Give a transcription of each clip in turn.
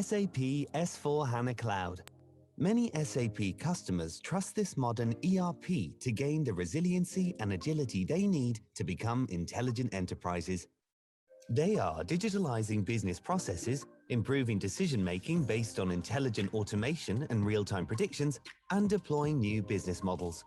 SAP S/4HANA Cloud. Many SAP customers trust this modern ERP to gain the resiliency and agility they need to become intelligent enterprises. They are digitalizing business processes, improving decision-making based on intelligent automation and real-time predictions, and deploying new business models.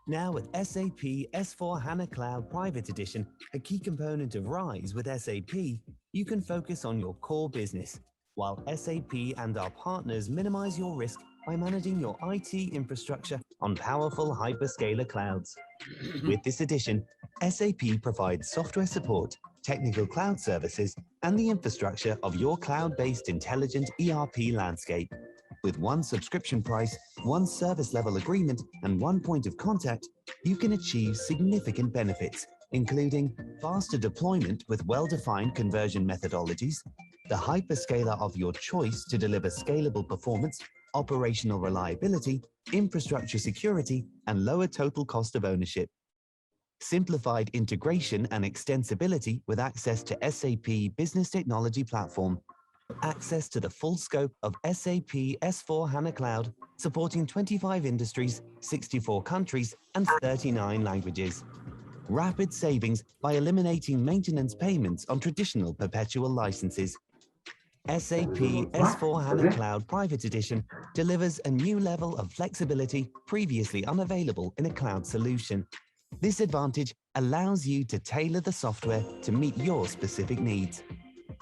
Now with SAP S/4HANA Cloud Private Edition, a key component of RISE with SAP, you can focus on your core business, while SAP and our partners minimize your risk by managing your IT infrastructure on powerful hyperscaler clouds. With this edition, SAP provides software support, technical cloud services, and the infrastructure of your cloud-based intelligent ERP landscape. With one subscription price, one service level agreement, and one point of contact, you can achieve significant benefits, including faster deployment with well-defined conversion methodologies, the hyperscaler of your choice to deliver scalable performance, operational reliability, infrastructure security, and lower total cost of ownership. Simplified integration and extensibility with access to SAP Business Technology Platform. Access to the full scope of SAP S/4HANA Cloud, supporting 25 industries, 64 countries, and 39 languages. Rapid savings by eliminating maintenance payments on traditional perpetual licenses. SAP S/4HANA Cloud Private Edition delivers a new level of flexibility previously unavailable in a cloud solution. This advantage allows you to tailor the software to meet your specific needs.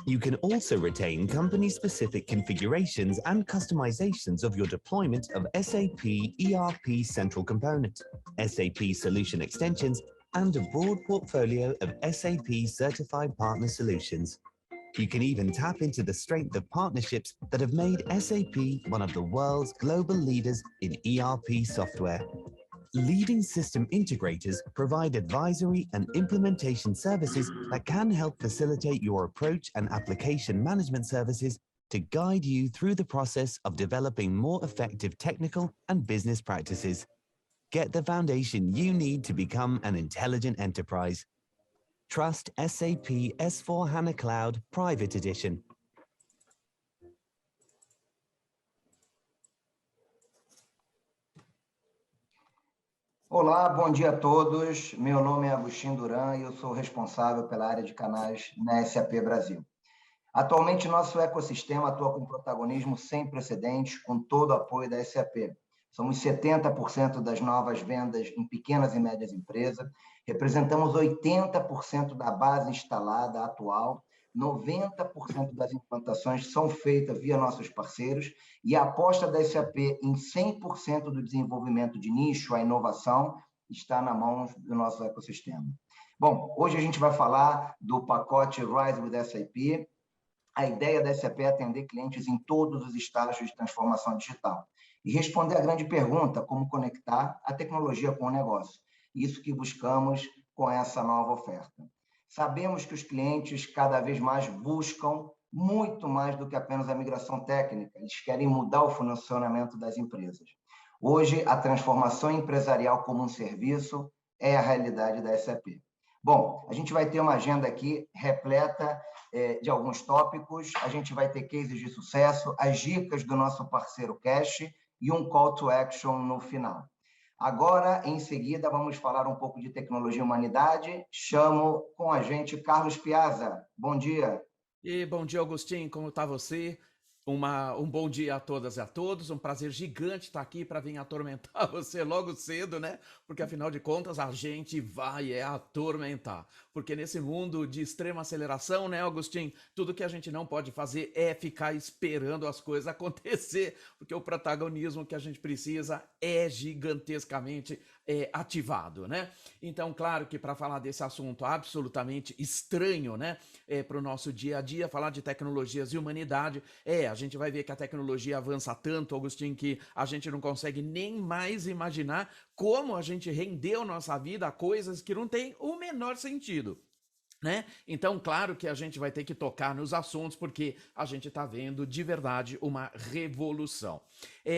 You can also retain company-specific configurations and customizations of your deployment of SAP ERP Central Component, SAP Solution Extensions, and a broad portfolio of SAP Certified Partner Solutions. You can even tap into the strength of partnerships that have made SAP one of the world's global leaders in ERP software. Leading system integrators provide advisory and implementation services that can help facilitate your approach and application management services to guide you through the process of developing more effective technical and business practices. Get the foundation you need to become an intelligent enterprise. Trust SAP S/4HANA Cloud Private Edition. Olá, bom dia a todos. Meu nome é Agostinho Duran e eu sou responsável pela área de canais na SAP Brasil. Atualmente, nosso ecossistema atua com protagonismo sem precedentes, com todo o apoio da SAP. Somos 70% das novas vendas em pequenas e médias empresas, representamos 80% da base instalada atual, 90% das implantações são feitas via nossos parceiros e a aposta da SAP em 100% do desenvolvimento de nicho, a inovação, está na mão do nosso ecossistema. Bom, hoje a gente vai falar do pacote RISE with SAP. A ideia da SAP é atender clientes em todos os estágios de transformação digital e responder à grande pergunta, como conectar a tecnologia com o negócio. Isso que buscamos com essa nova oferta. Sabemos que os clientes cada vez mais buscam muito mais do que apenas a migração técnica. Eles querem mudar o funcionamento das empresas. Hoje, a transformação empresarial como um serviço é a realidade da SAP. Bom, a gente vai ter uma agenda aqui repleta de alguns tópicos. A gente vai ter cases de sucesso, as dicas do nosso parceiro Cash e um call to action no final. Agora, em seguida, vamos falar um pouco de tecnologia e humanidade. Chamo com a gente Carlos Piazza. Bom dia. E bom dia, Agostinho. Como está você? Um bom dia a todas e a todos. Um prazer gigante estar aqui para vir atormentar você logo cedo, né? Porque, afinal de contas, a gente vai atormentar. Porque nesse mundo de extrema aceleração, né, Agostinho? Tudo que a gente não pode fazer é ficar esperando as coisas acontecer, porque o protagonismo que a gente precisa é gigantescamente ativado, né? Então, claro que para falar desse assunto absolutamente estranho, né, para o nosso dia a dia, falar de tecnologias e humanidade, a gente vai ver que a tecnologia avança tanto, Agostinho, que a gente não consegue nem mais imaginar como a gente rendeu nossa vida a coisas que não têm o menor sentido. né? Então, claro que a gente vai ter que tocar nos assuntos, porque a gente está vendo de verdade uma revolução.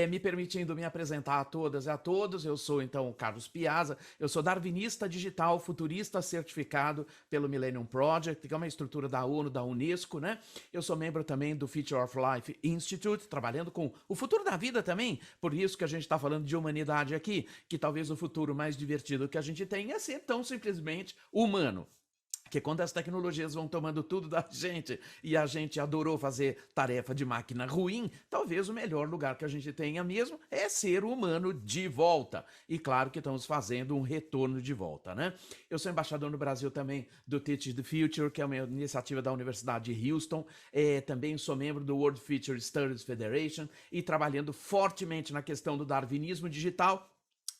Me permitindo me apresentar a todas e a todos, eu sou então o Carlos Piazza, eu sou darwinista digital, futurista certificado pelo Millennium Project, que é uma estrutura da ONU, da Unesco, né? Eu sou membro também do Future of Life Institute, trabalhando com o futuro da vida também, por isso que a gente está falando de humanidade aqui, que talvez o futuro mais divertido que a gente tem é ser tão simplesmente humano. Porque quando as tecnologias vão tomando tudo da gente e a gente adorou fazer tarefa de máquina ruim, talvez o melhor lugar que a gente tenha mesmo é ser humano de volta. E claro que estamos fazendo um retorno de volta, né? Eu sou embaixador no Brasil também do Teach the Future, que é uma iniciativa da Universidade de Houston. Também sou membro do World Future Studies Federation e trabalhando fortemente na questão do darwinismo digital.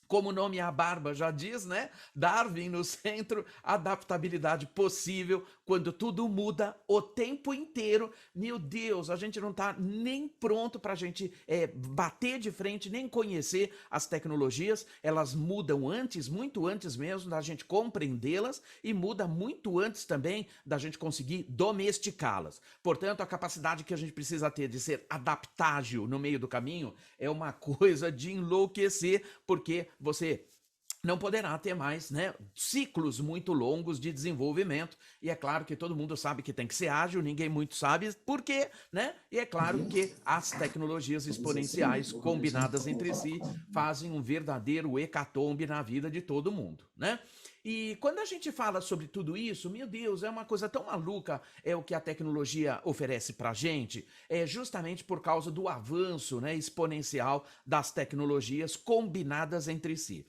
Como o nome a barba já diz, né? Darwin no centro, adaptabilidade possível quando tudo muda o tempo inteiro. Meu Deus, a gente não está nem pronto para a gente bater de frente, nem conhecer as tecnologias. Elas mudam antes, muito antes mesmo da gente compreendê-las e muda muito antes também da gente conseguir domesticá-las. Portanto, a capacidade que a gente precisa ter de ser adaptável no meio do caminho é uma coisa de enlouquecer, porque você não poderá ter mais, né, ciclos muito longos de desenvolvimento. E é claro que todo mundo sabe que tem que ser ágil, ninguém muito sabe por quê, né? E é claro que as tecnologias exponenciais combinadas entre si fazem um verdadeiro hecatombe na vida de todo mundo, né? E quando a gente fala sobre tudo isso, meu Deus, é uma coisa tão maluca o que a tecnologia oferece pra gente, justamente por causa do avanço, né, exponencial das tecnologias combinadas entre si.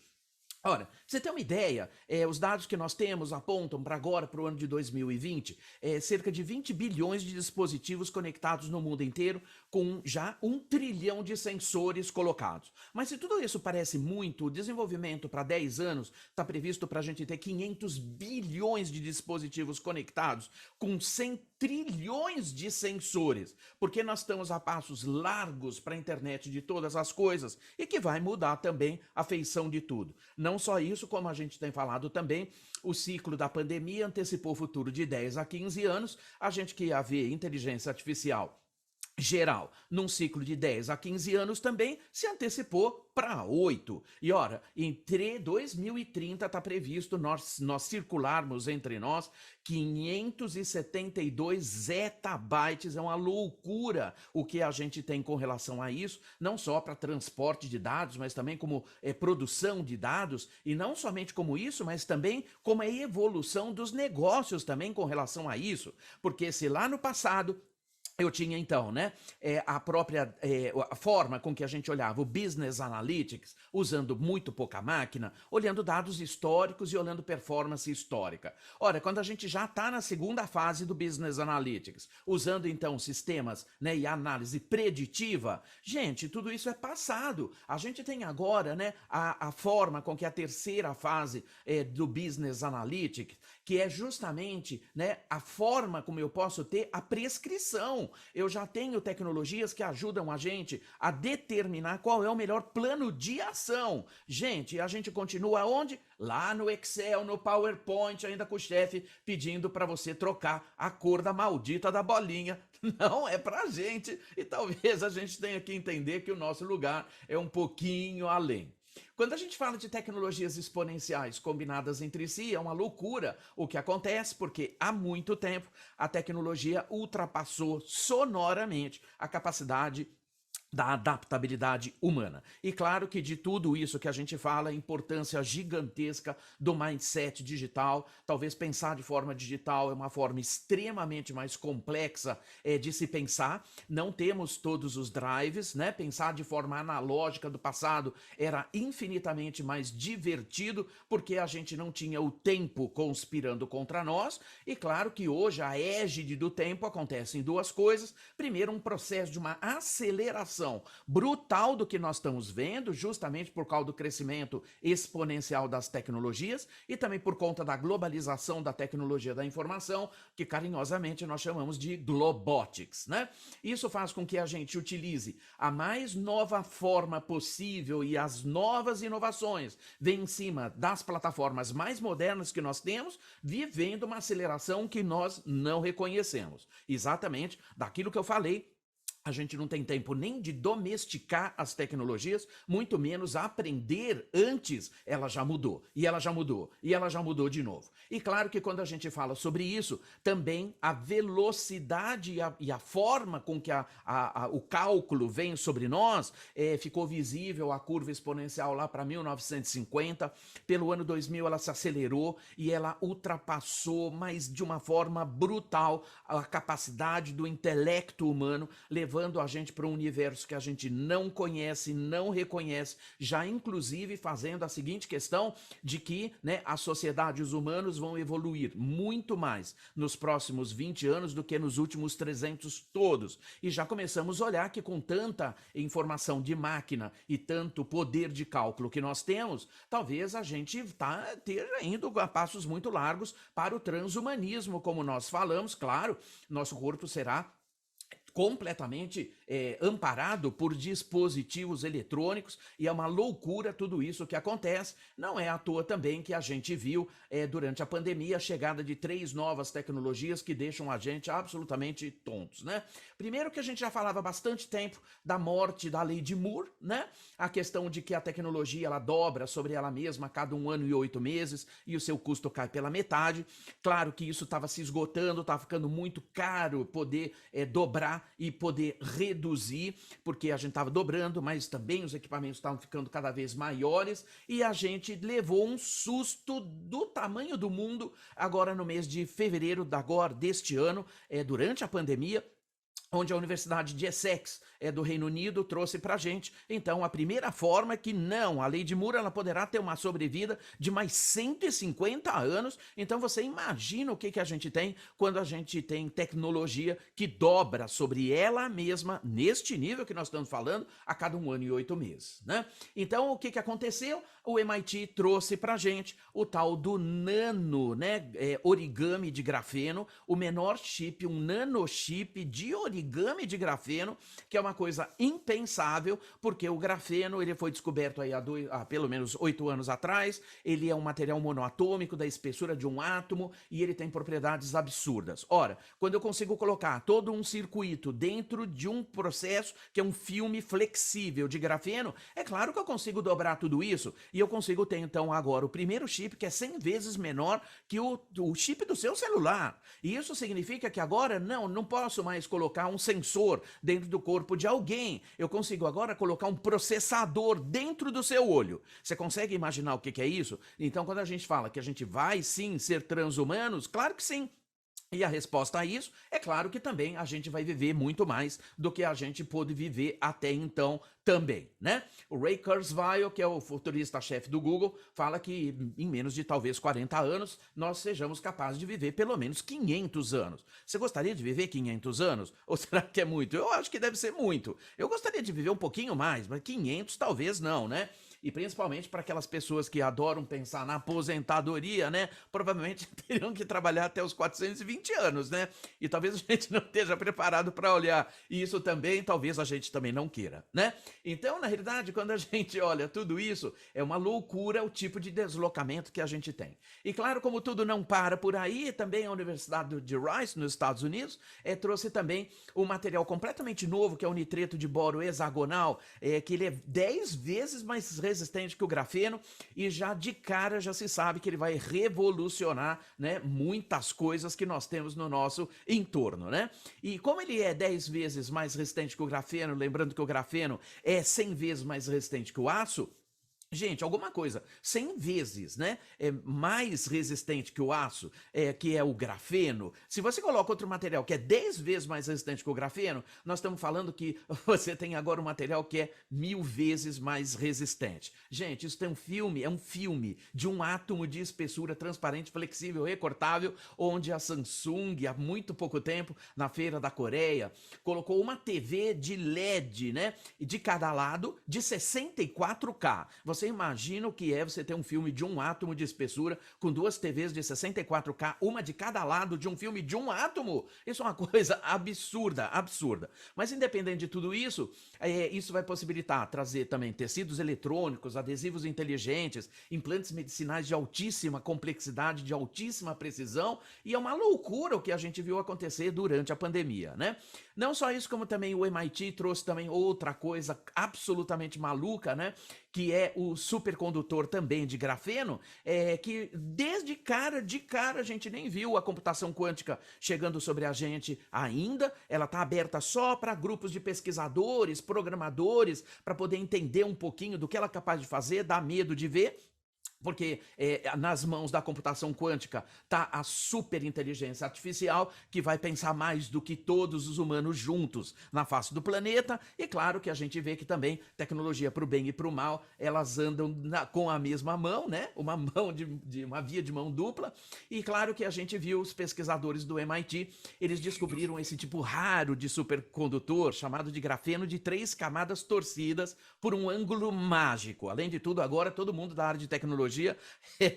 Ora, pra você ter uma ideia, os dados que nós temos apontam para agora, para o ano de 2020, cerca de 20 bilhões de dispositivos conectados no mundo inteiro, com já 1 trilhão de sensores colocados. Mas se tudo isso parece muito, o desenvolvimento para 10 anos está previsto para a gente ter 500 bilhões de dispositivos conectados, com 100 trilhões de sensores, porque nós estamos a passos largos para a internet de todas as coisas e que vai mudar também a feição de tudo. Não só isso, como a gente tem falado também, o ciclo da pandemia antecipou o futuro de 10 a 15 anos, a gente que ia ver inteligência artificial geral, num ciclo de 10 a 15 anos também, se antecipou para 8. E ora, entre 2030 está previsto nós circularmos entre nós 572 zettabytes. É uma loucura o que a gente tem com relação a isso, não só para transporte de dados, mas também como produção de dados, e não somente como isso, mas também como a evolução dos negócios também com relação a isso, porque se lá no passado eu tinha então, né, a própria a forma com que a gente olhava o Business Analytics, usando muito pouca máquina, olhando dados históricos e olhando performance histórica. Ora, quando a gente já está na segunda fase do Business Analytics, usando então sistemas, né, e análise preditiva, gente, tudo isso é passado. A gente tem agora, né, a forma com que a terceira fase do Business Analytics, que é justamente, né, a forma como eu posso ter a prescrição. Eu já tenho tecnologias que ajudam a gente a determinar qual é o melhor plano de ação. Gente, a gente continua onde? Lá no Excel, no PowerPoint, ainda com o chefe pedindo para você trocar a cor da maldita da bolinha. Não é pra gente. E talvez a gente tenha que entender que o nosso lugar é um pouquinho além. Quando a gente fala de tecnologias exponenciais combinadas entre si, é uma loucura o que acontece, porque há muito tempo a tecnologia ultrapassou sonoramente a capacidade da adaptabilidade humana. E claro que de tudo isso que a gente fala, a importância gigantesca do mindset digital, talvez pensar de forma digital é uma forma extremamente mais complexa de se pensar, não temos todos os drives, né? Pensar de forma analógica do passado era infinitamente mais divertido, porque a gente não tinha o tempo conspirando contra nós, e claro que hoje a égide do tempo acontece em duas coisas. Primeiro, um processo de uma aceleração aceleração brutal do que nós estamos vendo, justamente por causa do crescimento exponencial das tecnologias e também por conta da globalização da tecnologia da informação, que carinhosamente nós chamamos de globotics, né? Isso faz com que a gente utilize a mais nova forma possível e as novas inovações vêm em cima das plataformas mais modernas que nós temos, vivendo uma aceleração que nós não reconhecemos. Exatamente daquilo que eu falei. A gente não tem tempo nem de domesticar as tecnologias, muito menos aprender antes. Ela já mudou, e ela já mudou, e ela já mudou de novo. E claro que quando a gente fala sobre isso, também a velocidade e a forma com que o cálculo vem sobre nós, ficou visível a curva exponencial lá para 1950. Pelo ano 2000 ela se acelerou e ela ultrapassou, mas de uma forma brutal, a capacidade do intelecto humano, levando a gente para um universo que a gente não conhece, não reconhece, já inclusive fazendo a seguinte questão de que, né, a sociedade e os humanos vão evoluir muito mais nos próximos 20 anos do que nos últimos 300 todos. E já começamos a olhar que com tanta informação de máquina e tanto poder de cálculo que nós temos, talvez a gente esteja indo a passos muito largos para o transhumanismo, como nós falamos. Claro, nosso corpo será completamente amparado por dispositivos eletrônicos, e é uma loucura tudo isso que acontece. Não é à toa também que a gente viu durante a pandemia a chegada de 3 novas tecnologias que deixam a gente absolutamente tontos, né? Primeiro, que a gente já falava há bastante tempo da morte da lei de Moore, né? A questão de que a tecnologia ela dobra sobre ela mesma a cada 1 ano e 8 meses e o seu custo cai pela metade. Claro que isso estava se esgotando, estava ficando muito caro poder dobrar e poder reduzir, porque a gente estava dobrando, mas também os equipamentos estavam ficando cada vez maiores, e a gente levou um susto do tamanho do mundo agora no mês de fevereiro deste ano, durante a pandemia, onde a Universidade de Essex do Reino Unido trouxe para a gente, então, a primeira forma que não, a lei de Moore ela poderá ter uma sobrevida de mais 150 anos, então você imagina o que a gente tem quando a gente tem tecnologia que dobra sobre ela mesma, neste nível que nós estamos falando, a cada 1 ano e 8 meses, né? Então, o que aconteceu? O MIT trouxe para a gente o tal do nano, né, origami de grafeno, o menor chip, um nanochip de origami de grafeno, que é uma coisa impensável, porque o grafeno ele foi descoberto aí há pelo menos 8 anos atrás. Ele é um material monoatômico da espessura de um átomo e ele tem propriedades absurdas. Ora, quando eu consigo colocar todo um circuito dentro de um processo que é um filme flexível de grafeno, é claro que eu consigo dobrar tudo isso, e eu consigo ter então agora o primeiro chip que é 100 vezes menor que o chip do seu celular. E isso significa que agora não posso mais colocar um sensor dentro do corpo de alguém. Eu consigo agora colocar um processador dentro do seu olho. Você consegue imaginar o que é isso? Então, quando a gente fala que a gente vai sim ser transhumanos, claro que sim. E a resposta a isso é claro que também a gente vai viver muito mais do que a gente pôde viver até então também, né? O Ray Kurzweil, que é o futurista-chefe do Google, fala que em menos de talvez 40 anos nós sejamos capazes de viver pelo menos 500 anos. Você gostaria de viver 500 anos? Ou será que é muito? Eu acho que deve ser muito. Eu gostaria de viver um pouquinho mais, mas 500 talvez não, né? E principalmente para aquelas pessoas que adoram pensar na aposentadoria, né? Provavelmente teriam que trabalhar até os 420 anos, né? E talvez a gente não esteja preparado para olhar isso também, talvez a gente também não queira, né? Então, na realidade, quando a gente olha tudo isso, é uma loucura o tipo de deslocamento que a gente tem. E claro, como tudo não para por aí, também a Universidade de Rice, nos Estados Unidos, trouxe também um material completamente novo, que é o nitreto de boro hexagonal, que ele é 10 vezes mais resistente que o grafeno, e já de cara já se sabe que ele vai revolucionar, né, muitas coisas que nós temos no nosso entorno, né? E como ele é 10 vezes mais resistente que o grafeno, lembrando que o grafeno é 100 vezes mais resistente que o aço, Gente, alguma coisa 100 vezes, né, mais resistente que o aço, que é o grafeno. Se você coloca outro material que é 10 vezes mais resistente que o grafeno, nós estamos falando que você tem agora um material que é 1000 vezes mais resistente. Gente, isso tem é um filme de um átomo de espessura transparente, flexível, recortável, onde a Samsung, há muito pouco tempo, na Feira da Coreia, colocou uma TV de LED, né, de cada lado, de 64K. Você imagina o que é você ter um filme de um átomo de espessura com duas TVs de 64K, uma de cada lado de um filme de um átomo? Isso é uma coisa absurda, absurda. Mas independente de tudo isso, isso vai possibilitar trazer também tecidos eletrônicos, adesivos inteligentes, implantes medicinais de altíssima complexidade, de altíssima precisão, e é uma loucura o que a gente viu acontecer durante a pandemia, né? Não só isso, como também o MIT trouxe também outra coisa absolutamente maluca, né? Que é o supercondutor também de grafeno, que desde de cara a gente nem viu a computação quântica chegando sobre a gente ainda. Ela está aberta só para grupos de pesquisadores, programadores, para poder entender um pouquinho do que ela é capaz de fazer, dá medo de ver. Porque nas mãos da computação quântica está a superinteligência artificial, que vai pensar mais do que todos os humanos juntos na face do planeta. E claro que a gente vê que também tecnologia para o bem e para o mal, elas andam com a mesma mão, né? Uma mão uma via de mão dupla. E claro que a gente viu os pesquisadores do MIT, eles descobriram esse tipo raro de supercondutor, chamado de grafeno, de 3 camadas torcidas por um ângulo mágico. Além de tudo, agora todo mundo da área de tecnologia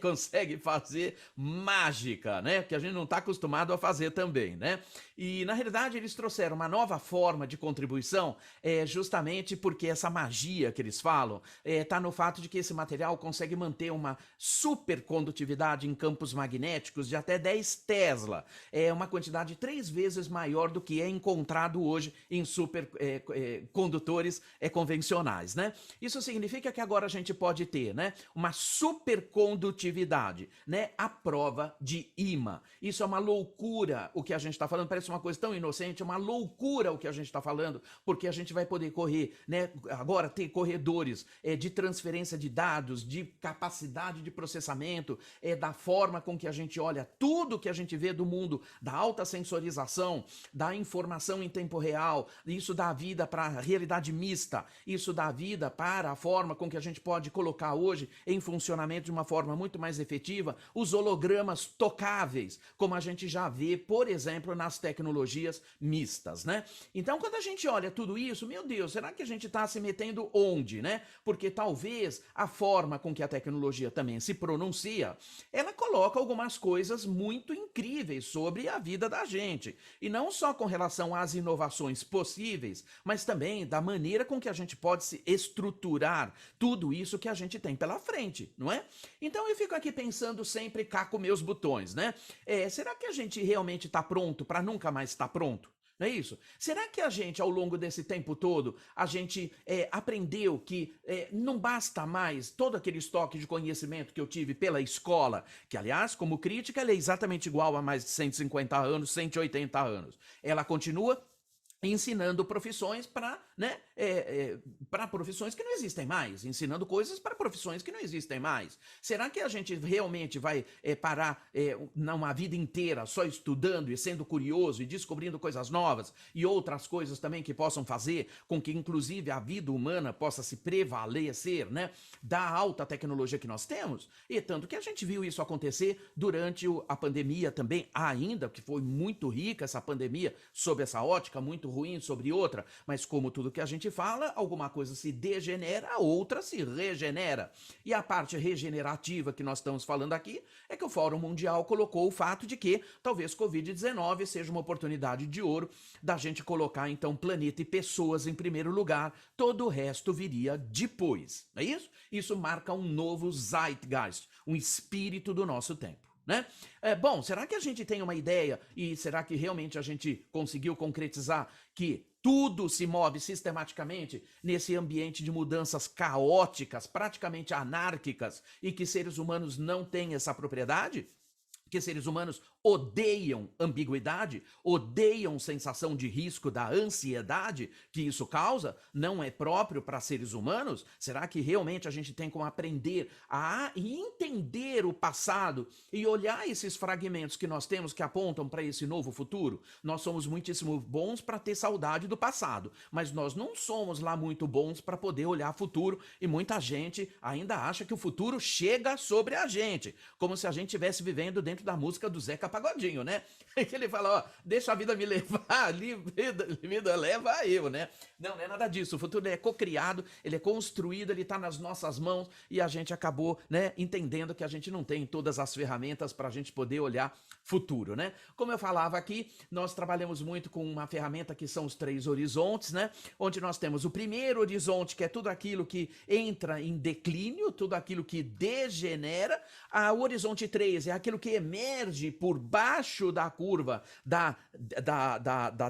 consegue fazer mágica, né? Que a gente não está acostumado a fazer também, né? E na realidade eles trouxeram uma nova forma de contribuição, justamente porque essa magia que eles falam está no fato de que esse material consegue manter uma supercondutividade em campos magnéticos de até 10 Tesla. É uma quantidade 3 vezes maior do que é encontrado hoje em supercondutores convencionais, né? Isso significa que agora a gente pode ter, né, uma supercondutividade, né, à prova de ímã. Isso é uma loucura o que a gente está falando, parece uma coisa tão inocente, é uma loucura o que a gente está falando, porque a gente vai poder correr, né, agora ter corredores de transferência de dados, de capacidade de processamento, da forma com que a gente olha tudo que a gente vê do mundo, da alta sensorização, da informação em tempo real, isso dá vida para a realidade mista, isso dá vida para a forma com que a gente pode colocar hoje em funcionamento de uma forma muito mais efetiva os hologramas tocáveis, como a gente já vê, por exemplo, nas tecnologias mistas, né? Então, quando a gente olha tudo isso, meu Deus, será que a gente está se metendo onde, né? Porque talvez a forma com que a tecnologia também se pronuncia, ela coloca algumas coisas muito incríveis sobre a vida da gente. E não só com relação às inovações possíveis, mas também da maneira com que a gente pode se estruturar tudo isso que a gente tem pela frente, não é? Então eu fico aqui pensando sempre cá com meus botões, né? Será que a gente realmente está pronto para nunca mais estar pronto? Não é isso? Será que a gente, ao longo desse tempo todo, a gente aprendeu que não basta mais todo aquele estoque de conhecimento que eu tive pela escola, que, aliás, como crítica, ela é exatamente igual a mais de 150 anos, 180 anos. Ela continua ensinando profissões para, né, para profissões que não existem mais, ensinando coisas para profissões que não existem mais. Será que a gente realmente vai parar uma vida inteira só estudando e sendo curioso e descobrindo coisas novas e outras coisas também que possam fazer com que, inclusive, a vida humana possa se prevalecer, né, da alta tecnologia que nós temos? E tanto que a gente viu isso acontecer durante a pandemia também ainda, que foi muito rica essa pandemia sob essa ótica, muito ruim sobre outra, mas como tudo que a gente fala, alguma coisa se degenera, outra se regenera. E a parte regenerativa que nós estamos falando aqui é que o Fórum Mundial colocou o fato de que talvez Covid-19 seja uma oportunidade de ouro da gente colocar então planeta e pessoas em primeiro lugar, todo o resto viria depois. Não é isso? Isso marca um novo zeitgeist, um espírito do nosso tempo, né? Bom, será que a gente tem uma ideia e será que realmente a gente conseguiu concretizar que tudo se move sistematicamente nesse ambiente de mudanças caóticas, praticamente anárquicas, e que seres humanos não têm essa propriedade? Que seres humanos odeiam ambiguidade, odeiam sensação de risco da ansiedade que isso causa, não é próprio para seres humanos? Será que realmente a gente tem como aprender a entender o passado e olhar esses fragmentos que nós temos que apontam para esse novo futuro? Nós somos muitíssimo bons para ter saudade do passado, mas nós não somos lá muito bons para poder olhar futuro, e muita gente ainda acha que o futuro chega sobre a gente, como se a gente estivesse vivendo dentro da música do Zeca Pagodinho, né? Que ele fala, ó, deixa a vida me levar, vida leva eu, né? Não é nada disso. O futuro é cocriado, ele é construído, ele está nas nossas mãos, e a gente acabou, né, entendendo que a gente não tem todas as ferramentas para a gente poder olhar futuro, né? Como eu falava aqui, nós trabalhamos muito com uma ferramenta que são os 3 horizontes, né? Onde nós temos o primeiro horizonte, que é tudo aquilo que entra em declínio, tudo aquilo que degenera. O horizonte 3 é aquilo que emerge por baixo da curva da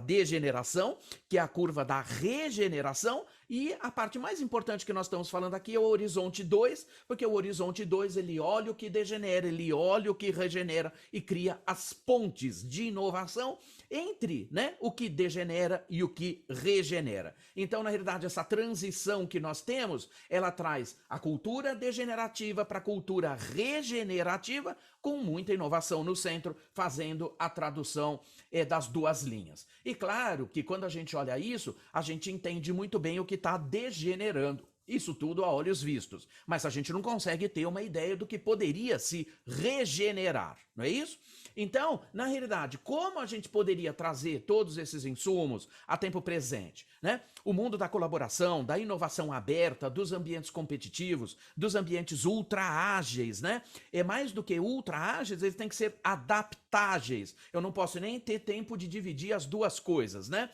degeneração, que é a curva da regeneração. E a parte mais importante que nós estamos falando aqui é o horizonte 2, porque o horizonte 2 ele olha o que degenera, ele olha o que regenera e cria as pontes de inovação entre, né, o que degenera e o que regenera. Então, na realidade, essa transição que nós temos, ela traz a cultura degenerativa para a cultura regenerativa, com muita inovação no centro, fazendo a tradução das 2 linhas. E claro que quando a gente olha isso, a gente entende muito bem o que está degenerando. Isso tudo a olhos vistos. Mas a gente não consegue ter uma ideia do que poderia se regenerar, não é isso? Então, na realidade, como a gente poderia trazer todos esses insumos a tempo presente, né? O mundo da colaboração, da inovação aberta, dos ambientes competitivos, dos ambientes ultra ágeis, né? É mais do que ultra ágeis, eles têm que ser adaptágeis. Eu não posso nem ter tempo de dividir as 2 coisas, né?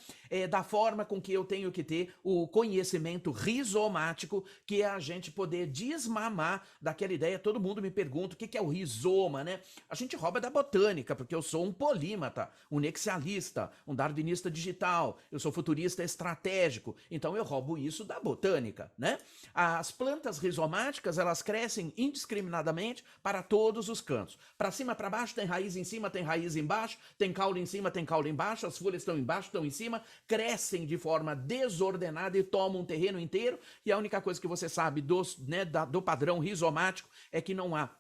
Da forma com que eu tenho que ter o conhecimento rizomático, que é a gente poder desmamar daquela ideia. Todo mundo me pergunta o que é o rizoma, né? A gente rouba da botânica, porque eu sou um polímata, um nexialista, um darwinista digital, eu sou futurista estratégico, então eu roubo isso da botânica, né? As plantas rizomáticas, elas crescem indiscriminadamente para todos os cantos. Para cima, para baixo, tem raiz em cima, tem raiz embaixo, tem caule em cima, tem caule embaixo, as folhas estão embaixo, estão em cima, crescem de forma desordenada e tomam um terreno inteiro, e a única coisa que você sabe do padrão rizomático é que não há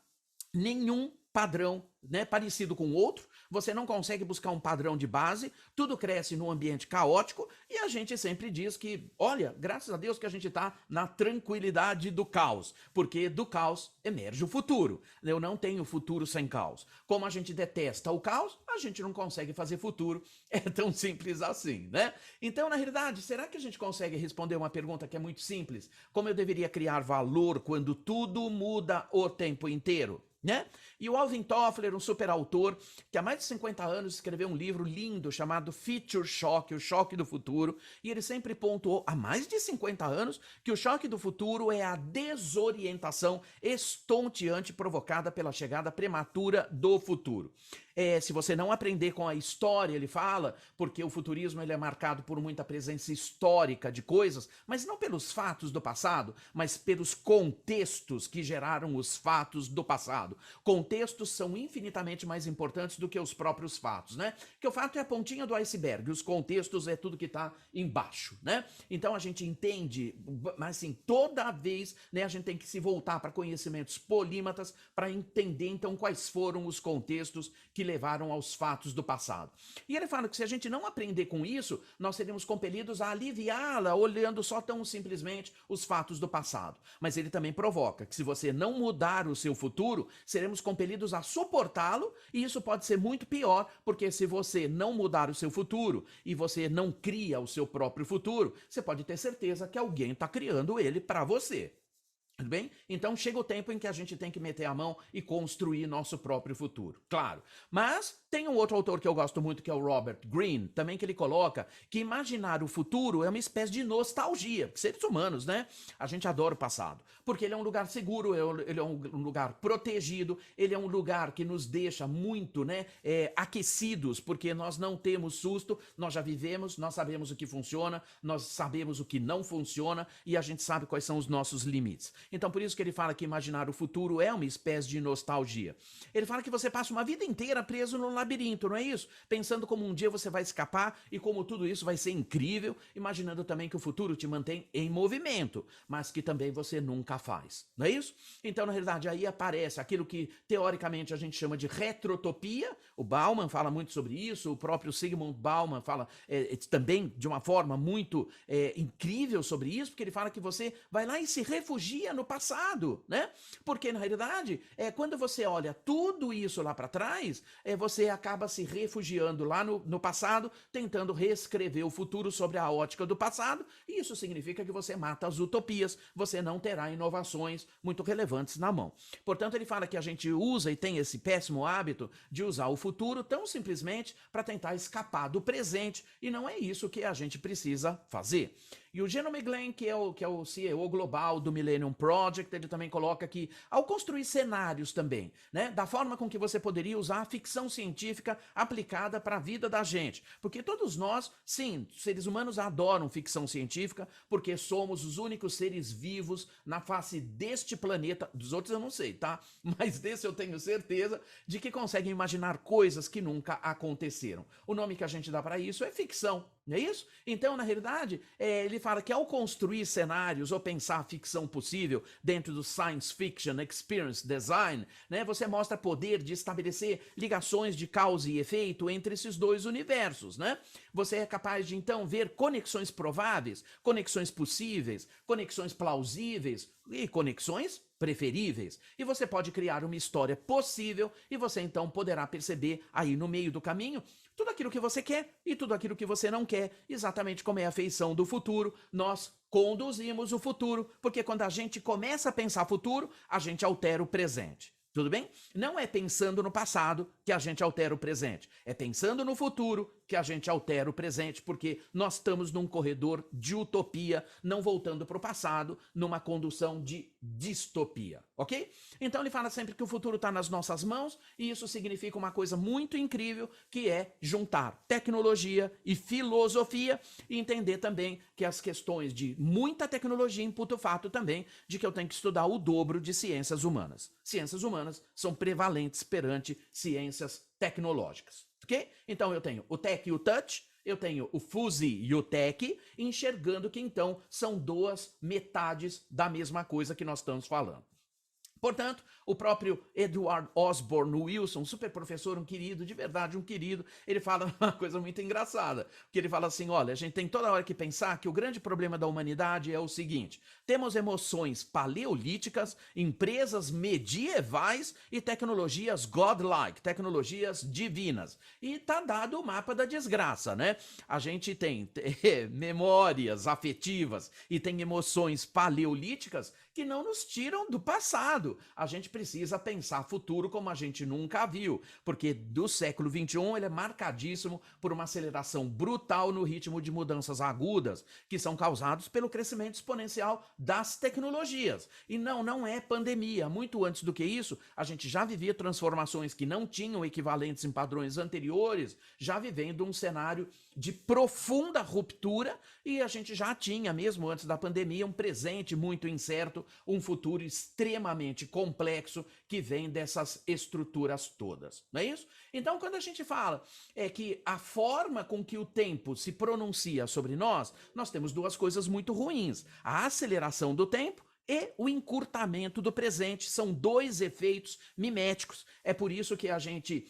nenhum padrão, né, parecido com o outro, você não consegue buscar um padrão de base, tudo cresce num ambiente caótico, e a gente sempre diz que, olha, graças a Deus que a gente está na tranquilidade do caos, porque do caos emerge o futuro. Eu não tenho futuro sem caos. Como a gente detesta o caos, a gente não consegue fazer futuro, é tão simples assim, né? Então, na realidade, será que a gente consegue responder uma pergunta que é muito simples? Como eu deveria criar valor quando tudo muda o tempo inteiro? Né? E o Alvin Toffler, um super autor, que há mais de 50 anos escreveu um livro lindo chamado Future Shock, o choque do futuro, e ele sempre pontuou, há mais de 50 anos, que o choque do futuro é a desorientação estonteante provocada pela chegada prematura do futuro. Se você não aprender com a história, ele fala, porque o futurismo ele é marcado por muita presença histórica de coisas, mas não pelos fatos do passado, mas pelos contextos que geraram os fatos do passado. Contextos são infinitamente mais importantes do que os próprios fatos, né? Porque o fato é a pontinha do iceberg, os contextos é tudo que está embaixo, né? Então a gente entende, mas assim, toda vez, né, a gente tem que se voltar para conhecimentos polímatas para entender então quais foram os contextos que levaram aos fatos do passado. E ele fala que se a gente não aprender com isso, nós seremos compelidos a aliviá-la olhando só tão simplesmente os fatos do passado. Mas ele também provoca que se você não mudar o seu futuro, seremos compelidos a suportá-lo, e isso pode ser muito pior, porque se você não mudar o seu futuro e você não cria o seu próprio futuro, você pode ter certeza que alguém está criando ele para você. Tudo bem? Então chega o tempo em que a gente tem que meter a mão e construir nosso próprio futuro, claro. Mas tem um outro autor que eu gosto muito, que é o Robert Greene, também, que ele coloca que imaginar o futuro é uma espécie de nostalgia, porque seres humanos, né? A gente adora o passado, porque ele é um lugar seguro, ele é um lugar protegido, ele é um lugar que nos deixa muito, né, aquecidos, porque nós não temos susto, nós já vivemos, nós sabemos o que funciona, nós sabemos o que não funciona, e a gente sabe quais são os nossos limites. Então, por isso que ele fala que imaginar o futuro é uma espécie de nostalgia. Ele fala que você passa uma vida inteira preso no labirinto, não é isso? Pensando como um dia você vai escapar e como tudo isso vai ser incrível, imaginando também que o futuro te mantém em movimento, mas que também você nunca faz, não é isso? Então, na realidade, aí aparece aquilo que teoricamente a gente chama de retrotopia. O Bauman fala muito sobre isso, o próprio Zygmunt Bauman fala também de uma forma muito incrível sobre isso, porque ele fala que você vai lá e se refugia no passado, né? Porque, na realidade, quando você olha tudo isso lá para trás, você acaba se refugiando lá no passado, tentando reescrever o futuro sobre a ótica do passado, e isso significa que você mata as utopias, você não terá inovações muito relevantes na mão. Portanto, ele fala que a gente usa e tem esse péssimo hábito de usar o futuro tão simplesmente para tentar escapar do presente, e não é isso que a gente precisa fazer. E o Genome Glenn, que é o CEO global do Millennium Project, ele também coloca que, ao construir cenários também, né, da forma com que você poderia usar a ficção científica aplicada para a vida da gente. Porque todos nós, sim, seres humanos adoram ficção científica, porque somos os únicos seres vivos na face deste planeta, dos outros eu não sei, tá? Mas desse eu tenho certeza, de que conseguem imaginar coisas que nunca aconteceram. O nome que a gente dá para isso é ficção. Não é isso? Então, na realidade, ele fala que ao construir cenários ou pensar a ficção possível dentro do Science Fiction Experience Design, né, você mostra poder de estabelecer ligações de causa e efeito entre esses dois universos, né? Você é capaz de, então, ver conexões prováveis, conexões possíveis, conexões plausíveis e conexões preferíveis. E você pode criar uma história possível e você, então, poderá perceber aí no meio do caminho tudo aquilo que você quer e tudo aquilo que você não quer, exatamente como é a feição do futuro. Nós conduzimos o futuro, porque quando a gente começa a pensar futuro, a gente altera o presente. Tudo bem? Não é pensando no passado que a gente altera o presente. É pensando no futuro que a gente altera o presente, porque nós estamos num corredor de utopia, não voltando para o passado, numa condução de distopia, ok? Então ele fala sempre que o futuro está nas nossas mãos, e isso significa uma coisa muito incrível, que é juntar tecnologia e filosofia, e entender também que as questões de muita tecnologia imputam o fato também de que eu tenho que estudar o dobro de ciências humanas. Ciências humanas são prevalentes perante ciências tecnológicas, ok? Então eu tenho o Tech e o Touch, eu tenho o Fuzzy e o Tech, enxergando que então são duas metades da mesma coisa que nós estamos falando. Portanto, o próprio Edward Osborne Wilson, super professor, um querido, de verdade, um querido, ele fala uma coisa muito engraçada, que ele fala assim, olha, a gente tem toda hora que pensar que o grande problema da humanidade é o seguinte, temos emoções paleolíticas, empresas medievais e tecnologias godlike, tecnologias divinas. E tá dado o mapa da desgraça, né? A gente tem memórias afetivas e tem emoções paleolíticas que não nos tiram do passado. A gente precisa pensar futuro como a gente nunca viu, porque do século XXI ele é marcadíssimo por uma aceleração brutal no ritmo de mudanças agudas, que são causados pelo crescimento exponencial das tecnologias. E não é pandemia. Muito antes do que isso, a gente já vivia transformações que não tinham equivalentes em padrões anteriores, já vivendo um cenário de profunda ruptura, e a gente já tinha, mesmo antes da pandemia, um presente muito incerto, um futuro extremamente complexo que vem dessas estruturas todas, não é isso? Então, quando a gente fala que a forma com que o tempo se pronuncia sobre nós temos duas coisas muito ruins. A aceleração do tempo e o encurtamento do presente são dois efeitos miméticos. É por isso que a gente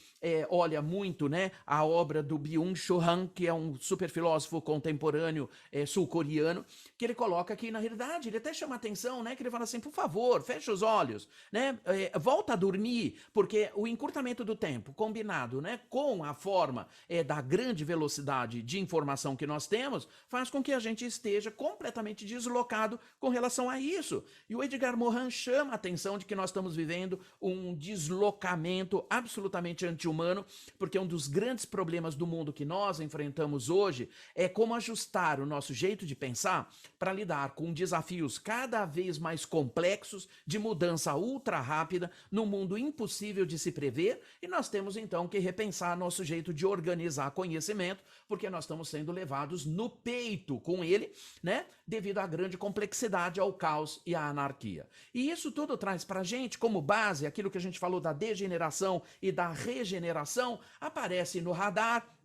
olha muito, né, a obra do Byung-Chul Han, que é um super filósofo contemporâneo sul-coreano, que ele coloca que, na realidade, ele até chama atenção, né, que ele fala assim, por favor, fecha os olhos, né, volta a dormir, porque o encurtamento do tempo, combinado, né, com a forma da grande velocidade de informação que nós temos, faz com que a gente esteja completamente deslocado com relação a isso. E o Edgar Morin chama a atenção de que nós estamos vivendo um deslocamento absolutamente anti-humano, porque um dos grandes problemas do mundo que nós enfrentamos hoje é como ajustar o nosso jeito de pensar para lidar com desafios cada vez mais complexos, de mudança ultra rápida, num mundo impossível de se prever, e nós temos então que repensar nosso jeito de organizar conhecimento, porque nós estamos sendo levados no peito com ele, né, devido à grande complexidade, ao caos e à a anarquia. E isso tudo traz para a gente como base aquilo que a gente falou da degeneração e da regeneração, aparece no radar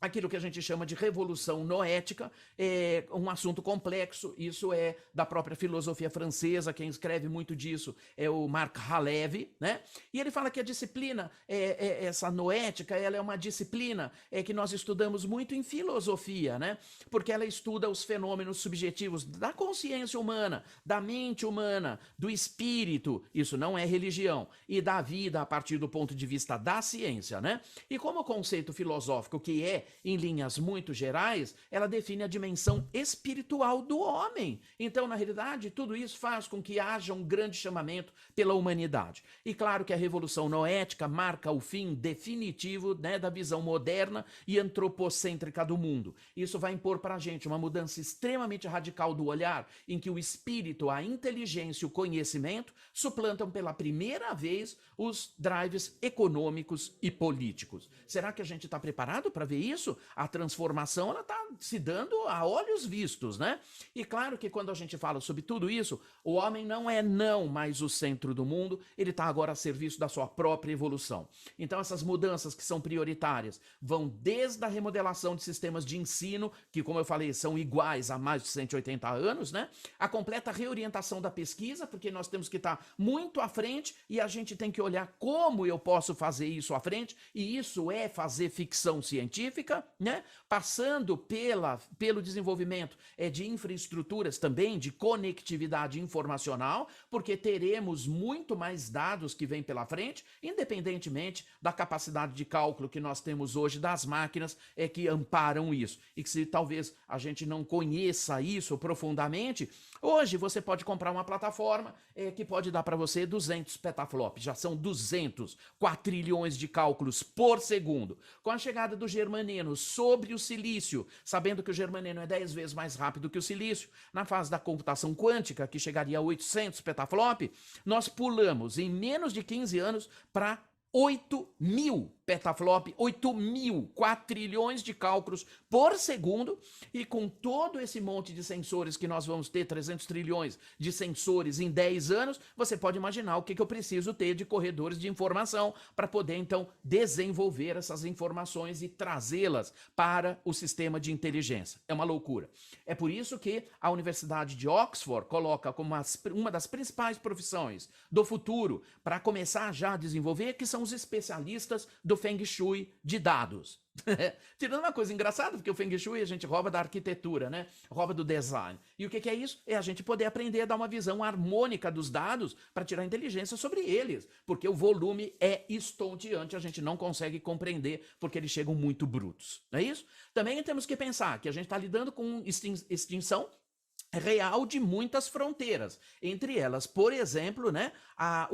aquilo que a gente chama de revolução noética, é um assunto complexo, isso é da própria filosofia francesa, quem escreve muito disso é o Marc Halevi, né? E ele fala que a disciplina, essa noética, ela é uma disciplina que nós estudamos muito em filosofia, né? Porque ela estuda os fenômenos subjetivos da consciência humana, da mente humana, do espírito, isso não é religião, e da vida a partir do ponto de vista da ciência, né? E como conceito filosófico que é em linhas muito gerais, ela define a dimensão espiritual do homem. Então, na realidade, tudo isso faz com que haja um grande chamamento pela humanidade. E claro que a Revolução Noética marca o fim definitivo, né, da visão moderna e antropocêntrica do mundo. Isso vai impor para a gente uma mudança extremamente radical do olhar, em que o espírito, a inteligência e o conhecimento suplantam pela primeira vez os drives econômicos e políticos. Será que a gente está preparado para ver isso? A transformação ela está se dando a olhos vistos, né? E claro que quando a gente fala sobre tudo isso, o homem não é mais o centro do mundo, ele está agora a serviço da sua própria evolução. Então essas mudanças que são prioritárias vão desde a remodelação de sistemas de ensino, que como eu falei, são iguais há mais de 180 anos, né? A completa reorientação da pesquisa, porque nós temos que estar muito à frente e a gente tem que olhar como eu posso fazer isso à frente, e isso é fazer ficção científica, né? Passando pelo desenvolvimento de infraestruturas também, de conectividade informacional, porque teremos muito mais dados que vêm pela frente, independentemente da capacidade de cálculo que nós temos hoje das máquinas que amparam isso. E que se talvez a gente não conheça isso profundamente, hoje você pode comprar uma plataforma que pode dar para você 200 petaflops, já são 200 quatrilhões de cálculos por segundo. Com a chegada do germaneno sobre o silício, sabendo que o germaneno é 10 vezes mais rápido que o silício, na fase da computação quântica, que chegaria a 800 petaflop, nós pulamos em menos de 15 anos para 8.000 petaflop, 8.000 quatrilhões de cálculos por segundo, e com todo esse monte de sensores que nós vamos ter, 300 trilhões de sensores em 10 anos, você pode imaginar o que eu preciso ter de corredores de informação para poder, então, desenvolver essas informações e trazê-las para o sistema de inteligência. É uma loucura. É por isso que a Universidade de Oxford coloca como uma das principais profissões do futuro para começar já a desenvolver, que são os especialistas do Feng Shui de dados. Tirando uma coisa engraçada, porque o Feng Shui a gente rouba da arquitetura, né? Rouba do design. E o que é isso? É a gente poder aprender a dar uma visão harmônica dos dados para tirar inteligência sobre eles, porque o volume é estonteante, a gente não consegue compreender porque eles chegam muito brutos. Não é isso? Também temos que pensar que a gente está lidando com extinção real de muitas fronteiras, entre elas, por exemplo, né, a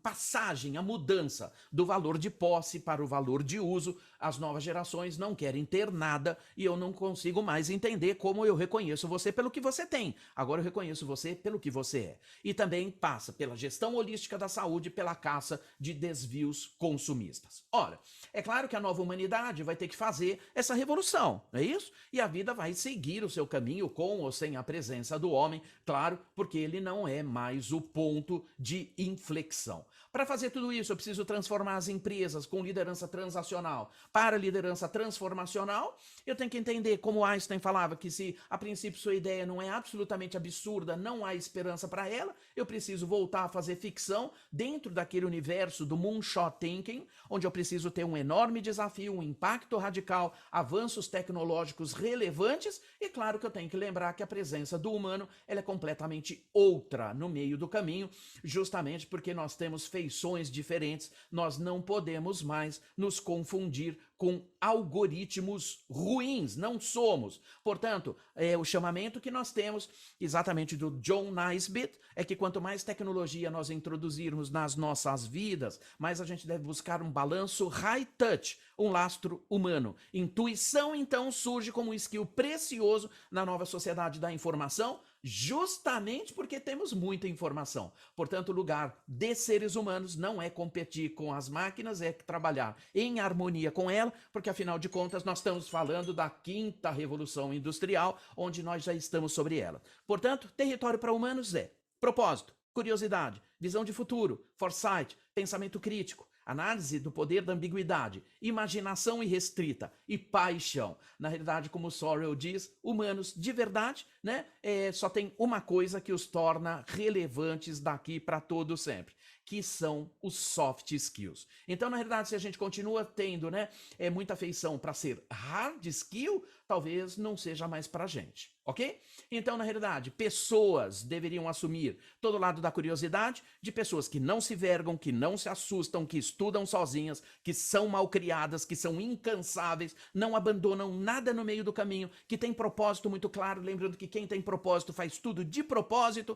passagem, a mudança do valor de posse para o valor de uso. As novas gerações não querem ter nada e eu não consigo mais entender como eu reconheço você pelo que você tem. Agora eu reconheço você pelo que você é. E também passa pela gestão holística da saúde, pela caça de desvios consumistas. Ora, é claro que a nova humanidade vai ter que fazer essa revolução, não é isso? E a vida vai seguir o seu caminho com ou sem a presença do homem, claro, porque ele não é mais o ponto de inflexão. Para fazer tudo isso, eu preciso transformar as empresas com liderança transacional para liderança transformacional. Eu tenho que entender, como Einstein falava, que se a princípio sua ideia não é absolutamente absurda, não há esperança para ela, eu preciso voltar a fazer ficção dentro daquele universo do moonshot thinking, onde eu preciso ter um enorme desafio, um impacto radical, avanços tecnológicos relevantes, e claro que eu tenho que lembrar que a presença do humano ela é completamente outra no meio do caminho, justamente porque nós temos feições diferentes, nós não podemos mais nos confundir com algoritmos ruins, não somos. Portanto, o chamamento que nós temos, exatamente do John Naisbitt, é que quanto mais tecnologia nós introduzirmos nas nossas vidas, mais a gente deve buscar um balanço high touch, um lastro humano. Intuição, então, surge como um skill precioso na nova sociedade da informação, justamente porque temos muita informação. Portanto, o lugar de seres humanos não é competir com as máquinas, é trabalhar em harmonia com ela, porque afinal de contas nós estamos falando da quinta revolução industrial, onde nós já estamos sobre ela. Portanto, território para humanos é Propósito, curiosidade, visão de futuro, foresight, pensamento crítico, análise do poder da ambiguidade, imaginação irrestrita e paixão. Na realidade, como Sorrell diz, humanos de verdade, né, só tem uma coisa que os torna relevantes daqui para todo sempre, que são os soft skills. Então, na realidade, se a gente continua tendo, né, muita afeição para ser hard skill, talvez não seja mais para a gente, ok? Então, na realidade, pessoas deveriam assumir todo o lado da curiosidade, de pessoas que não se vergam, que não se assustam, que estudam sozinhas, que são mal criadas, que são incansáveis, não abandonam nada no meio do caminho, que tem propósito muito claro, lembrando que quem tem propósito faz tudo de propósito,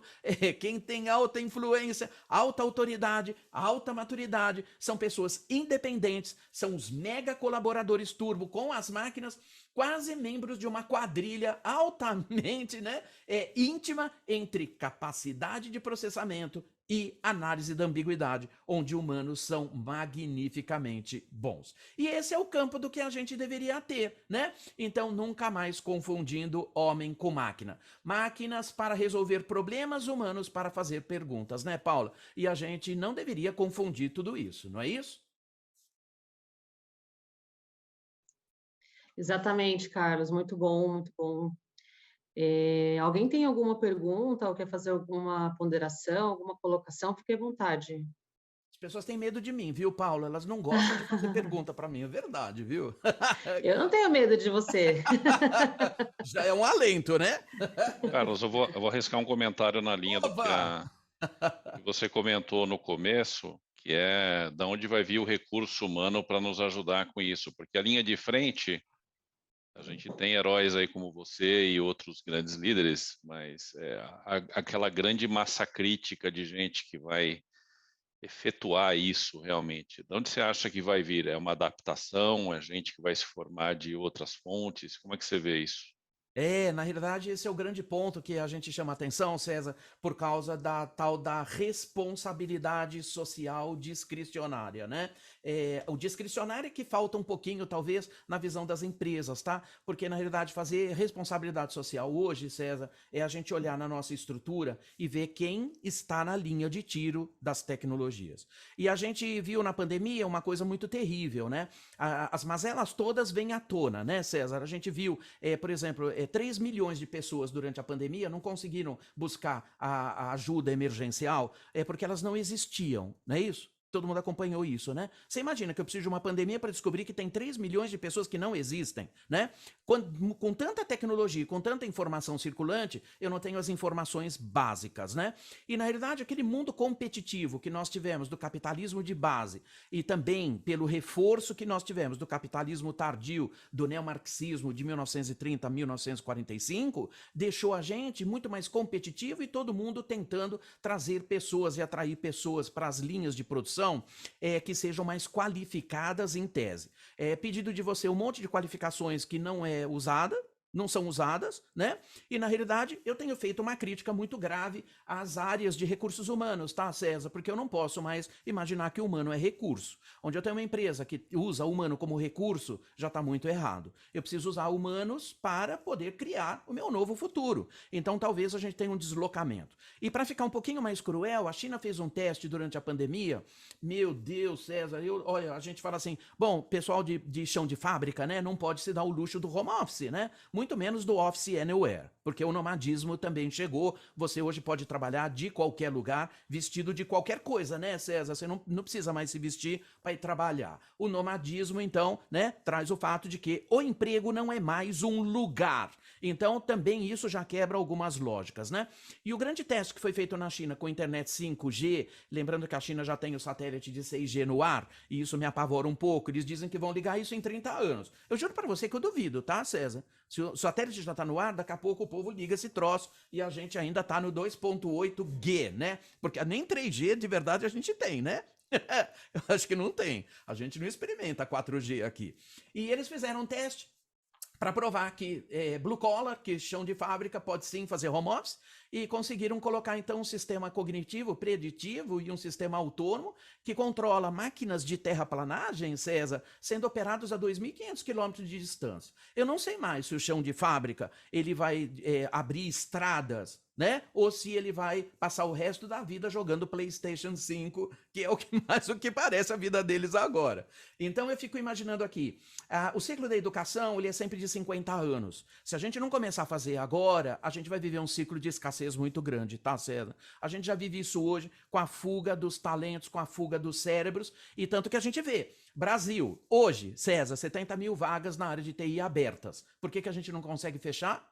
quem tem alta influência, alta autoridade, alta maturidade, são pessoas independentes, são os mega colaboradores turbo com as máquinas, quase membros de uma quadrilha altamente, né, íntima entre capacidade de processamento e análise da ambiguidade, onde humanos são magnificamente bons. E esse é o campo do que a gente deveria ter, né? Então, nunca mais confundindo homem com máquina. Máquinas para resolver problemas, humanos para fazer perguntas, né, Paula? E a gente não deveria confundir tudo isso, não é isso? Exatamente, Carlos, muito bom, muito bom. Alguém tem alguma pergunta ou quer fazer alguma ponderação, alguma colocação? Fique à vontade. As pessoas têm medo de mim, viu, Paula? Elas não gostam de fazer pergunta para mim, é verdade, viu? Eu não tenho medo de você. Já é um alento, né? Carlos, eu vou arriscar um comentário na linha do Oba! que você comentou no começo, que é da onde vai vir o recurso humano para nos ajudar com isso, porque a linha de frente, a gente tem heróis aí como você e outros grandes líderes, mas aquela grande massa crítica de gente que vai efetuar isso realmente. De onde você acha que vai vir? É uma adaptação? É gente que vai se formar de outras fontes? Como é que você vê isso? Na realidade, esse é o grande ponto que a gente chama atenção, César, por causa da tal da responsabilidade social discricionária, né? O discricionário é que falta um pouquinho, talvez, na visão das empresas, tá? Porque, na realidade, fazer responsabilidade social hoje, César, é a gente olhar na nossa estrutura e ver quem está na linha de tiro das tecnologias. E a gente viu na pandemia uma coisa muito terrível, né? As mazelas todas vêm à tona, né, César? A gente viu, por exemplo, 3 milhões de pessoas durante a pandemia não conseguiram buscar a ajuda emergencial porque elas não existiam, não é isso? Todo mundo acompanhou isso, né? Você imagina que eu preciso de uma pandemia para descobrir que tem 3 milhões de pessoas que não existem, né? Com tanta tecnologia, com tanta informação circulante, eu não tenho as informações básicas, né? E, na realidade, aquele mundo competitivo que nós tivemos do capitalismo de base e também pelo reforço que nós tivemos do capitalismo tardio, do neomarxismo de 1930 a 1945, deixou a gente muito mais competitivo e todo mundo tentando trazer pessoas e atrair pessoas para as linhas de produção que sejam mais qualificadas em tese. Pedido de você um monte de qualificações que não são usadas, né? E, na realidade, eu tenho feito uma crítica muito grave às áreas de recursos humanos, tá, César? Porque eu não posso mais imaginar que o humano é recurso. Onde eu tenho uma empresa que usa o humano como recurso, já está muito errado. Eu preciso usar humanos para poder criar o meu novo futuro. Então, talvez a gente tenha um deslocamento. E para ficar um pouquinho mais cruel, a China fez um teste durante a pandemia. Meu Deus, César, olha, a gente fala assim, bom, pessoal de chão de fábrica, né, não pode se dar o luxo do home office, né? Muito menos do Office Anywhere, porque o nomadismo também chegou. Você hoje pode trabalhar de qualquer lugar, vestido de qualquer coisa, né, César? Você não precisa mais se vestir para ir trabalhar. O nomadismo, então, né, traz o fato de que o emprego não é mais um lugar. Então, também isso já quebra algumas lógicas, né? E o grande teste que foi feito na China com a internet 5G, lembrando que a China já tem o satélite de 6G no ar, e isso me apavora um pouco. Eles dizem que vão ligar isso em 30 anos. Eu juro para você que eu duvido, tá, César? Se o satélite já está no ar, daqui a pouco o povo liga esse troço e a gente ainda está no 2.8G, né? Porque nem 3G de verdade a gente tem, né? Eu acho que não tem. A gente não experimenta 4G aqui. E eles fizeram um teste para provar que blue collar, que chão de fábrica, pode sim fazer home office, e conseguiram colocar então um sistema cognitivo preditivo e um sistema autônomo que controla máquinas de terraplanagem, César, sendo operados a 2.500 quilômetros de distância. Eu não sei mais se o chão de fábrica ele vai abrir estradas né? Ou se ele vai passar o resto da vida jogando PlayStation 5, que é o que mais o que parece a vida deles agora. Então eu fico imaginando aqui, o ciclo da educação, ele é sempre de 50 anos. Se a gente não começar a fazer agora, a gente vai viver um ciclo de escassez muito grande, tá, César? A gente já vive isso hoje com a fuga dos talentos, com a fuga dos cérebros, e tanto que a gente vê. Brasil, hoje, César, 70 mil vagas na área de TI abertas. Por que a gente não consegue fechar?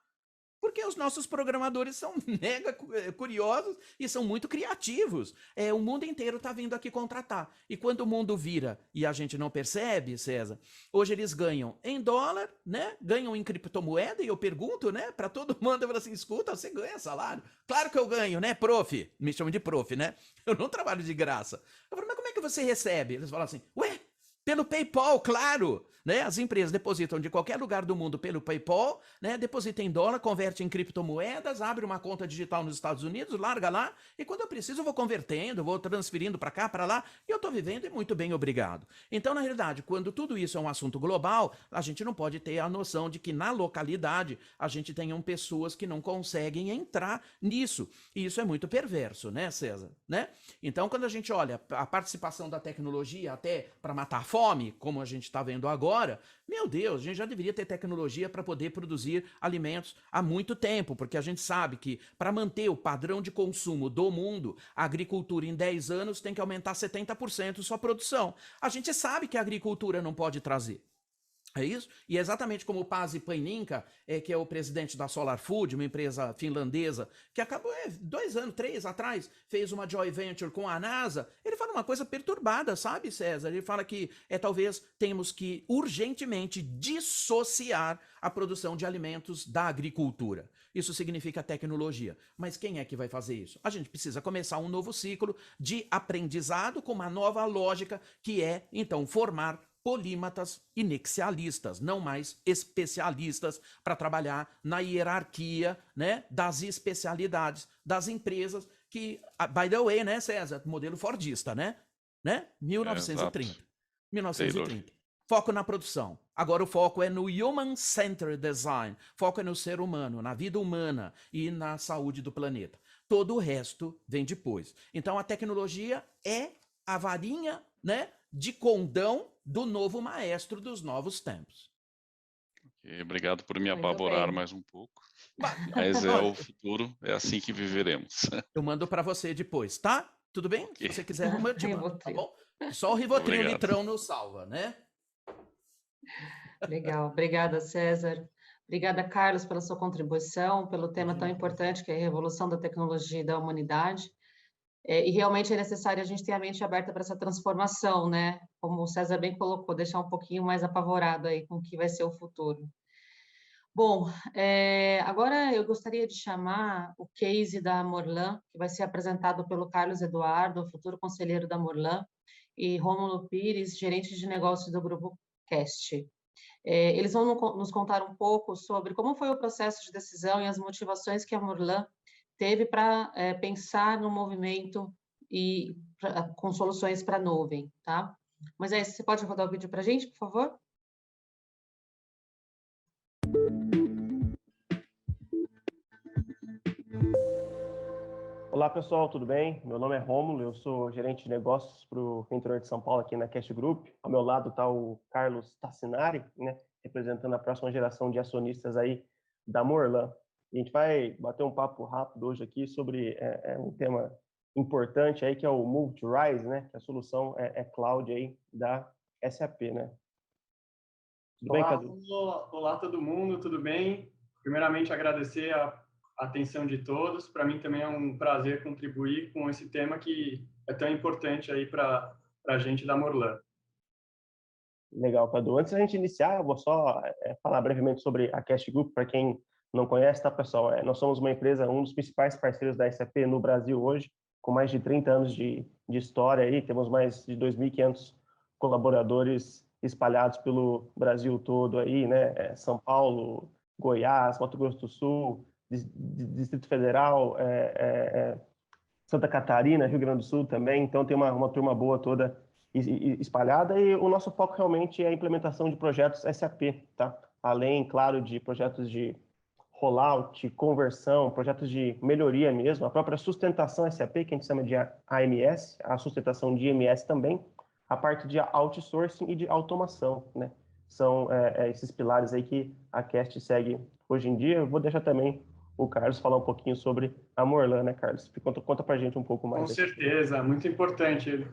Porque os nossos programadores são mega curiosos e são muito criativos. O mundo inteiro está vindo aqui contratar. E quando o mundo vira e a gente não percebe, César, hoje eles ganham em dólar, né? Ganham em criptomoeda, e eu pergunto, né? Para todo mundo, eu falo assim, escuta, você ganha salário? Claro que eu ganho, né, prof? Me chamam de prof, né? Eu não trabalho de graça. Eu falo, mas como é que você recebe? Eles falam assim, ué, pelo PayPal, claro, né? As empresas depositam de qualquer lugar do mundo pelo PayPal, né? Deposita em dólar, converte em criptomoedas, abre uma conta digital nos Estados Unidos, larga lá, e quando eu preciso eu vou convertendo, vou transferindo para cá, para lá, e eu tô vivendo e muito bem, obrigado. Então, na realidade, quando tudo isso é um assunto global, a gente não pode ter a noção de que na localidade a gente tenham pessoas que não conseguem entrar nisso. E isso é muito perverso, né, César? Né? Então, quando a gente olha a participação da tecnologia até para matar a fome, como a gente está vendo agora, meu Deus, a gente já deveria ter tecnologia para poder produzir alimentos há muito tempo, porque a gente sabe que para manter o padrão de consumo do mundo, a agricultura em 10 anos tem que aumentar 70% sua produção. A gente sabe que a agricultura não pode trazer. É isso? E é exatamente como o Pasi Paininka, que é o presidente da Solar Food, uma empresa finlandesa, que acabou 2 anos, 3 atrás, fez uma joint venture com a NASA. Ele fala uma coisa perturbada, sabe, César? Ele fala que talvez temos que urgentemente dissociar a produção de alimentos da agricultura. Isso significa tecnologia. Mas quem é que vai fazer isso? A gente precisa começar um novo ciclo de aprendizado com uma nova lógica, que é, então, formar polímatas e nexialistas, não mais especialistas, para trabalhar na hierarquia, né, das especialidades das empresas que, by the way, né, César, modelo fordista, né? 1930. 1930. Foco na produção. Agora o foco é no human-centered design. Foco é no ser humano, na vida humana e na saúde do planeta. Todo o resto vem depois. Então a tecnologia é a varinha, né, de condão do novo maestro dos novos tempos. Okay, obrigado por me apavorar mais um pouco. Mas é o futuro, é assim que viveremos. Eu mando para você depois, tá? Tudo bem? Okay. Se você quiser, eu te mando, tá bom? Só o Rivotril litrão nos salva, né? Legal, obrigada, César. Obrigada, Carlos, pela sua contribuição, pelo tema tão importante que é a revolução da tecnologia e da humanidade. E realmente é necessário a gente ter a mente aberta para essa transformação, né? Como o César bem colocou, deixar um pouquinho mais apavorado aí com o que vai ser o futuro. Bom, agora eu gostaria de chamar o case da Morlan, que vai ser apresentado pelo Carlos Eduardo, futuro conselheiro da Morlan, e Rômulo Pires, gerente de negócios do Grupo Cast. Eles vão nos contar um pouco sobre como foi o processo de decisão e as motivações que a Morlan teve para pensar no movimento e com soluções para a nuvem, tá? Mas você pode rodar o vídeo para a gente, por favor? Olá, pessoal, tudo bem? Meu nome é Rômulo, eu sou gerente de negócios para o interior de São Paulo aqui na Cast Group. Ao meu lado está o Carlos Tassinari, né, representando a próxima geração de acionistas aí da Morlan. A gente vai bater um papo rápido hoje aqui sobre um tema importante aí, que é o Move to Rise, né? Que a solução é cloud aí da SAP, né? Tudo bem, Cadu? Olá, todo mundo, tudo bem? Primeiramente, agradecer a atenção de todos. Para mim também é um prazer contribuir com esse tema que é tão importante aí para a gente da Morlan. Legal, Cadu. Antes da gente iniciar, eu vou só falar brevemente sobre a Cast Group, para quem não conhece, tá, pessoal? Nós somos uma empresa, um dos principais parceiros da SAP no Brasil hoje, com mais de 30 anos de história aí, temos mais de 2.500 colaboradores espalhados pelo Brasil todo aí, né? São Paulo, Goiás, Mato Grosso do Sul, Distrito Federal, Santa Catarina, Rio Grande do Sul também, então tem uma turma boa toda espalhada, e o nosso foco realmente é a implementação de projetos SAP, tá? Além, claro, de projetos de rollout, conversão, projetos de melhoria mesmo, a própria sustentação SAP, que a gente chama de AMS, a sustentação de IMS também, a parte de outsourcing e de automação, né? São esses pilares aí que a Cast segue hoje em dia. Eu vou deixar também o Carlos falar um pouquinho sobre a Morlan, né, Carlos? Conta pra gente um pouco mais. Com certeza, muito importante.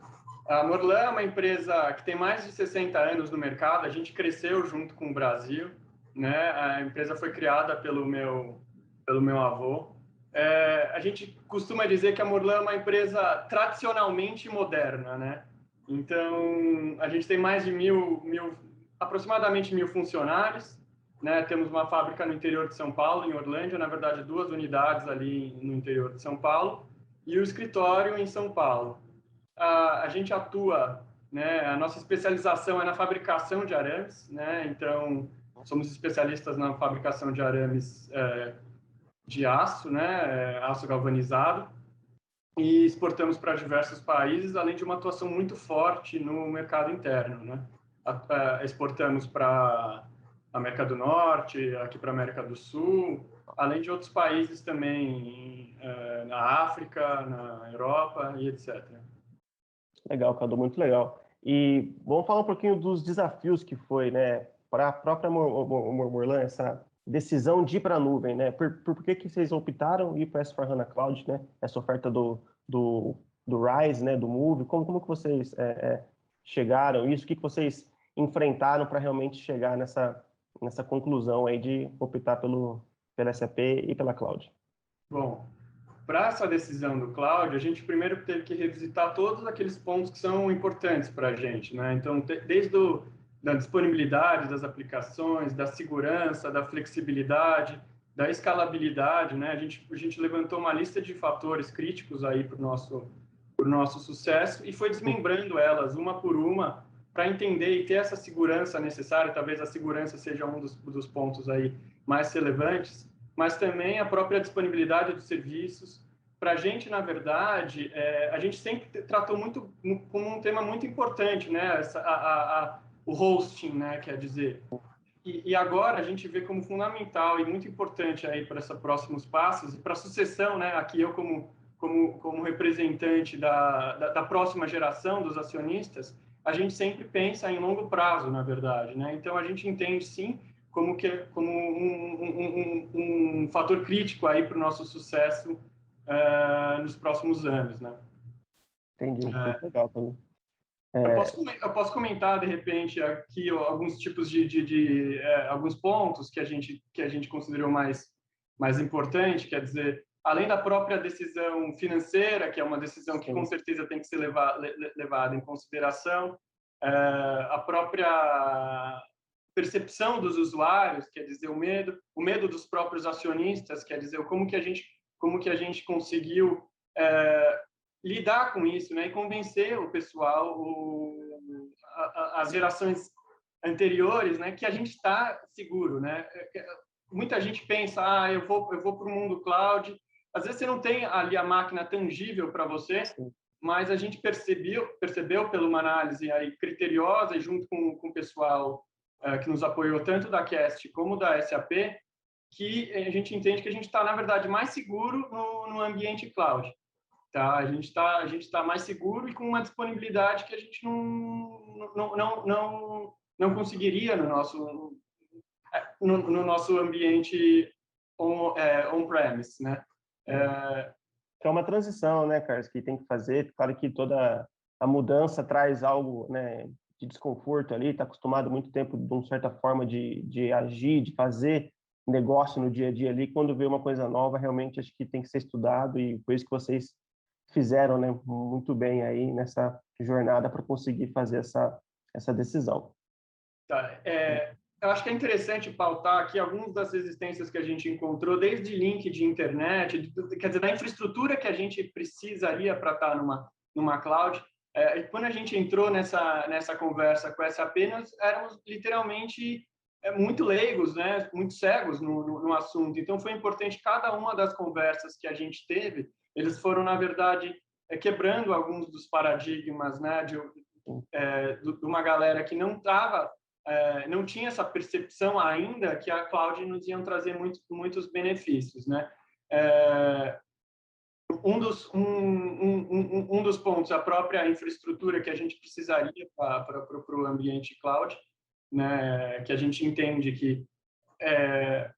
A Morlan é uma empresa que tem mais de 60 anos no mercado, a gente cresceu junto com o Brasil, né? A empresa foi criada pelo meu avô. A gente costuma dizer que a Morlan é uma empresa tradicionalmente moderna, né? Então, a gente tem mais de aproximadamente 1.000 funcionários, né? Temos uma fábrica no interior de São Paulo, em Orlândia, na verdade 2 unidades ali no interior de São Paulo, e o escritório em São Paulo. A gente atua, né? A nossa especialização é na fabricação de arames, né? Então, somos especialistas na fabricação de arames de aço, né? Aço galvanizado, e exportamos para diversos países, além de uma atuação muito forte no mercado interno, né? Exportamos para a América do Norte, aqui para a América do Sul, além de outros países também, na África, na Europa e etc. Legal, Cadu, muito legal. E vamos falar um pouquinho dos desafios que foi, né, para a própria Morlan, essa decisão de ir para a nuvem, né? Por que vocês optaram ir para essa S/4HANA Cloud, né? Essa oferta do RISE, né, do Move, como que vocês chegaram isso? O que vocês enfrentaram para realmente chegar nessa conclusão aí de optar pela SAP e pela Cloud? Bom, para essa decisão do cloud, a gente primeiro teve que revisitar todos aqueles pontos que são importantes para a gente, né? Então, desde da disponibilidade das aplicações, da segurança, da flexibilidade, da escalabilidade, né? A gente levantou uma lista de fatores críticos aí para o nosso sucesso e foi desmembrando elas uma por uma para entender e ter essa segurança necessária. Talvez a segurança seja um dos pontos aí mais relevantes, mas também a própria disponibilidade dos serviços. Para a gente, na verdade, a gente sempre tratou muito como um tema muito importante, né? O hosting, né? Quer dizer, e agora a gente vê como fundamental e muito importante aí para esses próximos passos e para a sucessão, né? Aqui eu como representante da próxima geração dos acionistas, a gente sempre pensa em longo prazo, na verdade, né? Então a gente entende sim como um fator crítico aí para o nosso sucesso nos próximos anos, né? Entendi, muito legal também. Eu posso comentar de repente aqui alguns tipos alguns pontos que a gente considerou mais importante, quer dizer, além da própria decisão financeira, que é uma decisão que com certeza tem que ser levada em consideração, a própria percepção dos usuários, quer dizer, o medo dos próprios acionistas, quer dizer, como que a gente conseguiu lidar com isso, né, e convencer o pessoal, as gerações anteriores, né, que a gente está seguro, né? Muita gente pensa, eu vou para o mundo cloud. Às vezes você não tem ali a máquina tangível para você, mas a gente percebeu pela uma análise aí criteriosa e junto com o pessoal que nos apoiou tanto da Cast como da SAP, que a gente entende que a gente está, na verdade, mais seguro no ambiente cloud. Tá? A gente está mais seguro e com uma disponibilidade que a gente não conseguiria no nosso ambiente on-premise, né? É uma transição, né, Carlos, que tem que fazer. Claro que toda a mudança traz algo, né, de desconforto ali, está acostumado muito tempo de uma certa forma de agir, de fazer negócio no dia a dia ali. Quando vê uma coisa nova, realmente acho que tem que ser estudado e por isso que vocês fizeram, né, muito bem aí nessa jornada para conseguir fazer essa decisão. Tá, eu acho que é interessante pautar aqui algumas das resistências que a gente encontrou, desde link de internet, quer dizer, da infraestrutura que a gente precisaria para estar numa cloud. Quando a gente entrou nessa conversa com essa SAP, nós éramos literalmente muito leigos, né, muito cegos no assunto. Então, foi importante cada uma das conversas que a gente teve. Eles foram, na verdade, quebrando alguns dos paradigmas, né, de uma galera que não estava não tinha essa percepção ainda que a cloud nos iam trazer muitos benefícios, né? Um dos pontos, a própria infraestrutura que a gente precisaria para o ambiente cloud, né, que a gente entende que é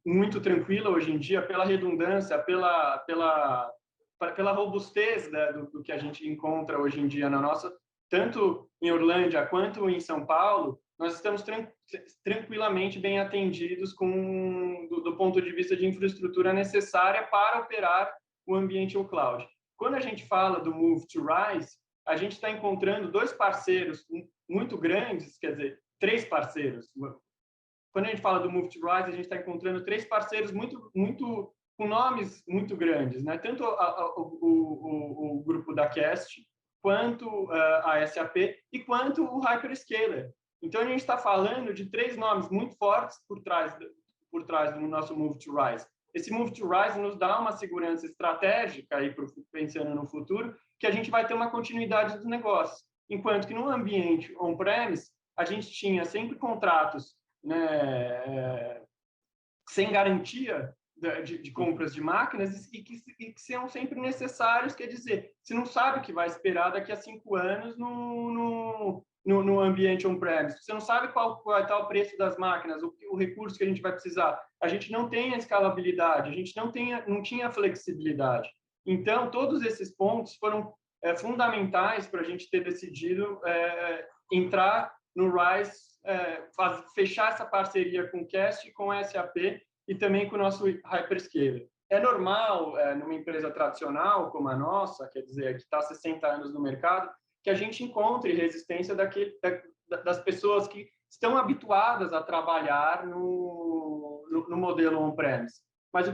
muito tranquila hoje em dia pela redundância, pela robustez, né, do que a gente encontra hoje em dia na nossa, tanto em Orlândia quanto em São Paulo, nós estamos tranquilamente bem atendidos do ponto de vista de infraestrutura necessária para operar o ambiente cloud. Quando a gente fala do Move to Rise, a gente está encontrando 2 parceiros muito grandes, quer dizer, 3 parceiros. Quando a gente fala do Move to Rise, a gente está encontrando 3 parceiros com nomes muito grandes, né? Tanto o grupo da Cast, quanto a SAP e quanto o Hyperscaler. Então, a gente está falando de 3 nomes muito fortes por trás do nosso Move to Rise. Esse Move to Rise nos dá uma segurança estratégica, aí, pensando no futuro, que a gente vai ter uma continuidade dos negócios. Enquanto que no ambiente on-premise, a gente tinha sempre contratos, né, sem garantia de compras de máquinas e que são sempre necessários, quer dizer, você não sabe o que vai esperar daqui a 5 anos no ambiente on-premise, você não sabe qual vai estar o preço das máquinas, o recurso que a gente vai precisar, a gente não tem a escalabilidade, a gente não tinha a flexibilidade. Então, todos esses pontos foram fundamentais para a gente ter decidido entrar no RISE, fechar essa parceria com o Cast, com a SAP e também com o nosso Hyperscaler. É normal, numa empresa tradicional como a nossa, quer dizer, que está há 60 anos no mercado, que a gente encontre resistência das pessoas que estão habituadas a trabalhar no modelo on-premise. Mas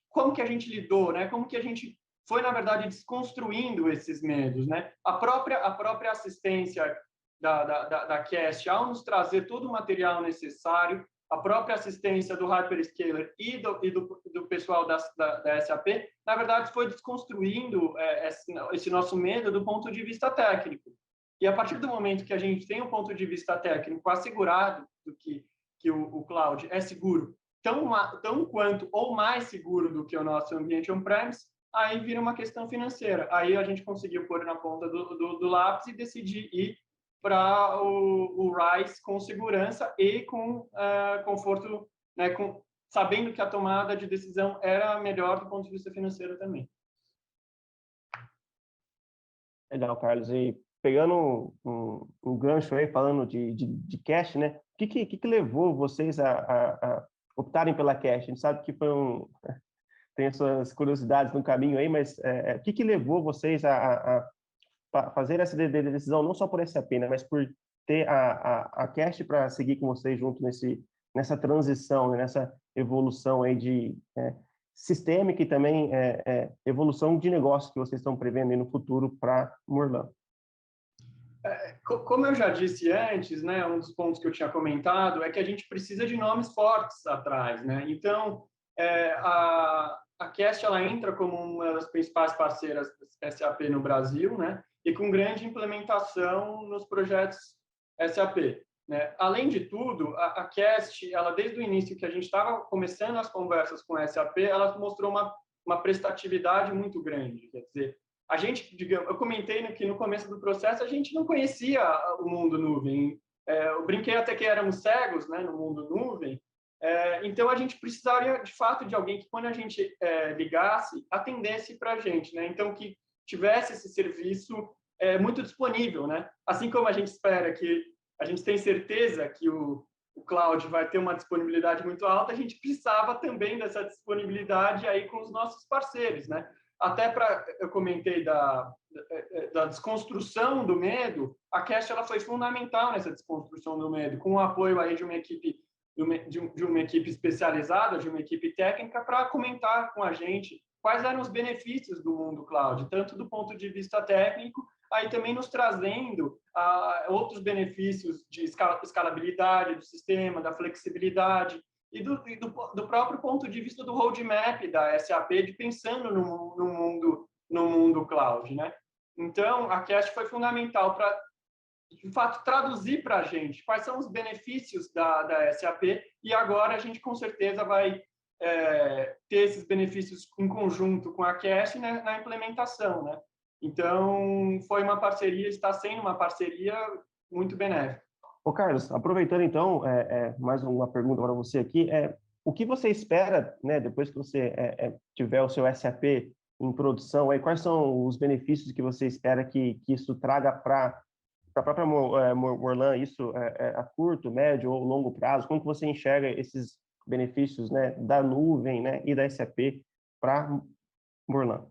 como que a gente lidou, né? Como que a gente foi, na verdade, desconstruindo esses medos, né? A própria assistência da Cast, ao nos trazer todo o material necessário, a própria assistência do Hyperscaler e do pessoal da SAP, na verdade, foi desconstruindo esse nosso medo do ponto de vista técnico. E a partir do momento que a gente tem um ponto de vista técnico assegurado do que o cloud é seguro, tão quanto ou mais seguro do que o nosso ambiente on-premise, aí vira uma questão financeira. Aí a gente conseguiu pôr na ponta do lápis e decidir ir para o RISE com segurança e com conforto, né, sabendo que a tomada de decisão era melhor do ponto de vista financeiro também. Legal, Carlos. E pegando um gancho aí, falando de cache, né? O que levou vocês a optarem pela cache? A gente sabe que tem as suas curiosidades no caminho aí, mas o que levou vocês a fazer essa decisão, não só por SAP, né, mas por ter a Cast para seguir com vocês junto nessa transição, né, nessa evolução aí de sistêmica e também evolução de negócio que vocês estão prevendo aí no futuro para Murlan? Como eu já disse antes, né, um dos pontos que eu tinha comentado é que a gente precisa de nomes fortes atrás, né? Então, a Cast ela entra como uma das principais parceiras da SAP no Brasil, né? E com grande implementação nos projetos SAP, né? Além de tudo, a Cast, ela desde o início que a gente estava começando as conversas com a SAP, ela mostrou uma prestatividade muito grande. Quer dizer, a gente, eu comentei que no começo do processo a gente não conhecia o mundo nuvem. Eu brinquei até que éramos cegos, né, no mundo nuvem. Então a gente precisaria de fato de alguém que quando a gente ligasse atendesse para a gente, né? Então que tivesse esse serviço muito disponível, né? Assim como a gente espera que a gente tem certeza que o cloud vai ter uma disponibilidade muito alta, a gente precisava também dessa disponibilidade aí com os nossos parceiros, né? Até eu comentei da desconstrução do medo, a Cast ela foi fundamental nessa desconstrução do medo, com o apoio aí de uma equipe especializada, de uma equipe técnica, para comentar com a gente quais eram os benefícios do mundo cloud, tanto do ponto de vista técnico, aí também nos trazendo outros benefícios de escalabilidade do sistema, da flexibilidade e do próprio ponto de vista do roadmap da SAP, de pensando no mundo cloud, né? Então, a Cast foi fundamental para de fato, traduzir para a gente quais são os benefícios da SAP, e agora a gente, com certeza, vai ter esses benefícios em conjunto com a Cash, né, na implementação, né? Então, foi uma parceria, está sendo uma parceria muito benéfica. Ô, Carlos, aproveitando então, mais uma pergunta para você aqui, o que você espera, né, depois que você tiver o seu SAP em produção, aí, quais são os benefícios que você espera que isso traga para a própria Morlan, isso a curto, médio ou longo prazo? Como que você enxerga esses benefícios, né, da nuvem, né, e da SAP para Morlan?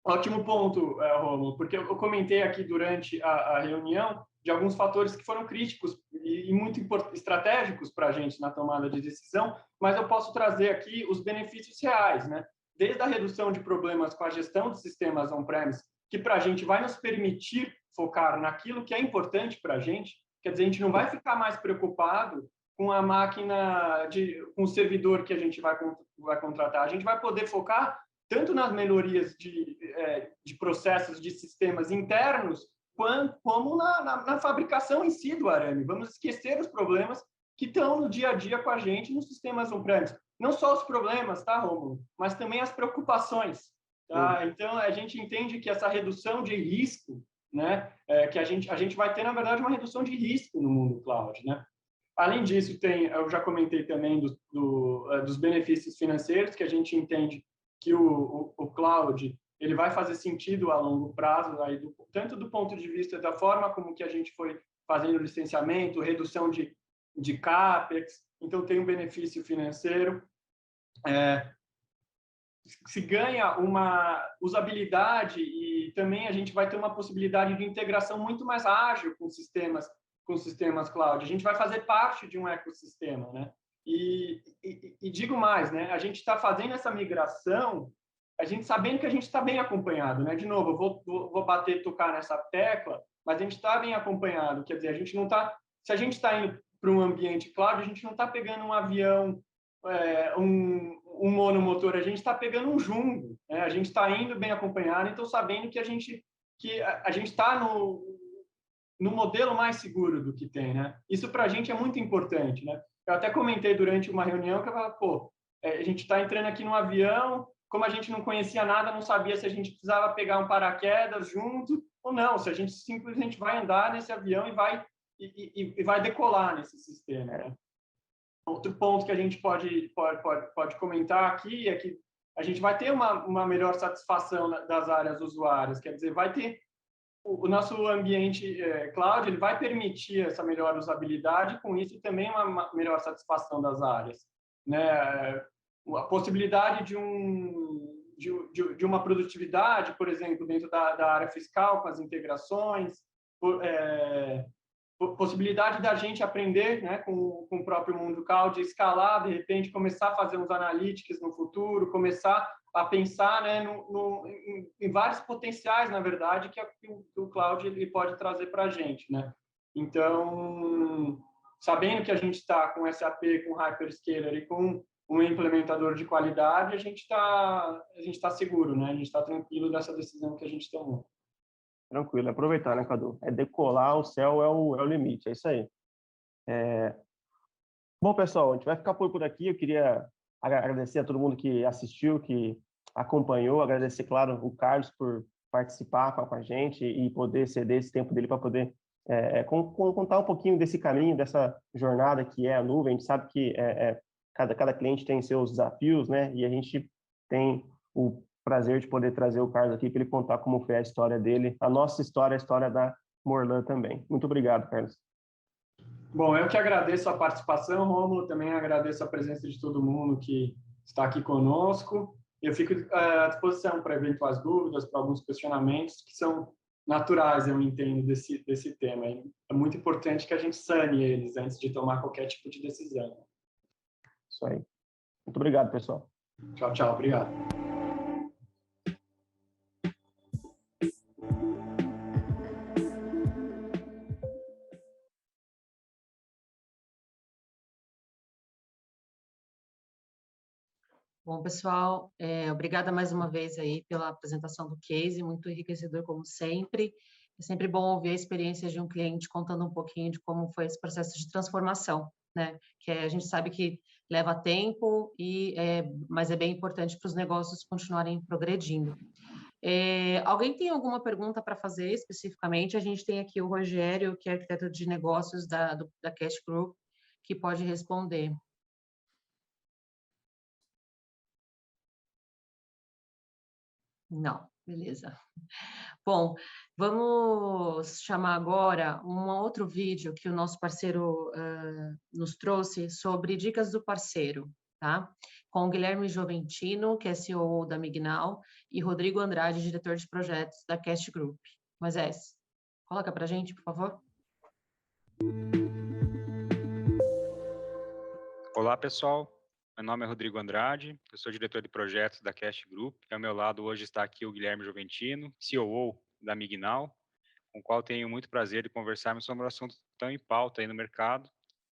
Ótimo ponto, Romulo, porque eu comentei aqui durante a reunião de alguns fatores que foram críticos e muito estratégicos para a gente na tomada de decisão, mas eu posso trazer aqui os benefícios reais, né? Desde a redução de problemas com a gestão de sistemas on-premise, que para a gente vai nos permitir focar naquilo que é importante para a gente, quer dizer, a gente não vai ficar mais preocupado com a máquina, com o servidor que a gente vai contratar, a gente vai poder focar tanto nas melhorias de processos de sistemas internos, como na fabricação em si do arame. Vamos esquecer os problemas que estão no dia a dia com a gente nos sistemas on-premise. Não só os problemas, tá, Romulo? Mas também as preocupações. Tá? Então, a gente entende que essa redução de risco, né, que a gente vai ter, na verdade, uma redução de risco no mundo cloud, né? Além disso, eu já comentei também dos benefícios financeiros, que a gente entende que o cloud ele vai fazer sentido a longo prazo, aí tanto do ponto de vista da forma como que a gente foi fazendo licenciamento, redução de CAPEX, então tem um benefício financeiro. Se ganha uma usabilidade e também a gente vai ter uma possibilidade de integração muito mais ágil com sistemas cloud. A gente vai fazer parte de um ecossistema, né? E digo mais, né? A gente está fazendo essa migração, a gente sabendo que a gente está bem acompanhado, né? De novo, eu vou tocar nessa tecla, mas a gente está bem acompanhado. Quer dizer, a gente não está. Se a gente está indo para um ambiente cloud, a gente não está pegando um avião, um monomotor, a gente está pegando um jumbo, né? A gente está indo bem acompanhado, então sabendo que a gente está no modelo mais seguro do que tem, né? Isso para a gente é muito importante, né? Eu até comentei durante uma reunião que eu falei, a gente está entrando aqui num avião, como a gente não conhecia nada, não sabia se a gente precisava pegar um paraquedas junto ou não, se a gente simplesmente vai andar nesse avião e vai decolar nesse sistema, né? Outro ponto que a gente pode comentar aqui é que a gente vai ter uma melhor satisfação das áreas usuárias, quer dizer, vai ter o nosso ambiente cloud, ele vai permitir essa melhor usabilidade, com isso também uma melhor satisfação das áreas, né? A possibilidade de uma produtividade, por exemplo, dentro da área fiscal, com as integrações, possibilidade da gente aprender, né, com o próprio mundo cloud, escalar, de repente, começar a fazer uns analytics no futuro, começar a pensar, né, em vários potenciais, na verdade, que o cloud ele pode trazer para a gente, né? Então, sabendo que a gente está com SAP, com Hyperscaler e com um implementador de qualidade, a gente está seguro, né? A gente está tranquilo dessa decisão que a gente tomou. Tranquilo, aproveitar, né, Cadu? Decolar, o céu é o limite, é isso aí. Bom, pessoal, a gente vai ficar por aqui. Eu queria agradecer a todo mundo que assistiu, que acompanhou, agradecer, claro, o Carlos por participar com a gente e poder ceder esse tempo dele para poder contar um pouquinho desse caminho, dessa jornada que é a nuvem. A gente sabe que cada cliente tem seus desafios, né? E a gente tem o prazer de poder trazer o Carlos aqui para ele contar como foi a história dele, a nossa história, a história da Morlan também. Muito obrigado, Carlos. Bom, eu que agradeço a participação, Rômulo, também agradeço a presença de todo mundo que está aqui conosco. Eu fico à disposição para eventuais dúvidas, para alguns questionamentos que são naturais, eu entendo, desse tema. É muito importante que a gente sane eles antes de tomar qualquer tipo de decisão. Isso aí. Muito obrigado, pessoal. Tchau, tchau. Obrigado. Bom, pessoal, obrigada mais uma vez aí pela apresentação do case, muito enriquecedor como sempre. É sempre bom ouvir a experiência de um cliente contando um pouquinho de como foi esse processo de transformação, né? Que a gente sabe que leva tempo, mas é bem importante para os negócios continuarem progredindo. Alguém tem alguma pergunta para fazer especificamente? A gente tem aqui o Rogério, que é arquiteto de negócios da Cash Group, que pode responder. Não, beleza. Bom, vamos chamar agora um outro vídeo que o nosso parceiro nos trouxe sobre dicas do parceiro, tá? Com o Guilherme Joventino, que é CEO da Mignal, e Rodrigo Andrade, diretor de projetos da Cast Group. Moisés, coloca para a gente, por favor. Olá, pessoal. Meu nome é Rodrigo Andrade, eu sou diretor de projetos da Cast Group. Ao meu lado hoje está aqui o Guilherme Joventino, CEO da Mignal, com o qual tenho muito prazer de conversarmos sobre um assunto tão em pauta aí no mercado,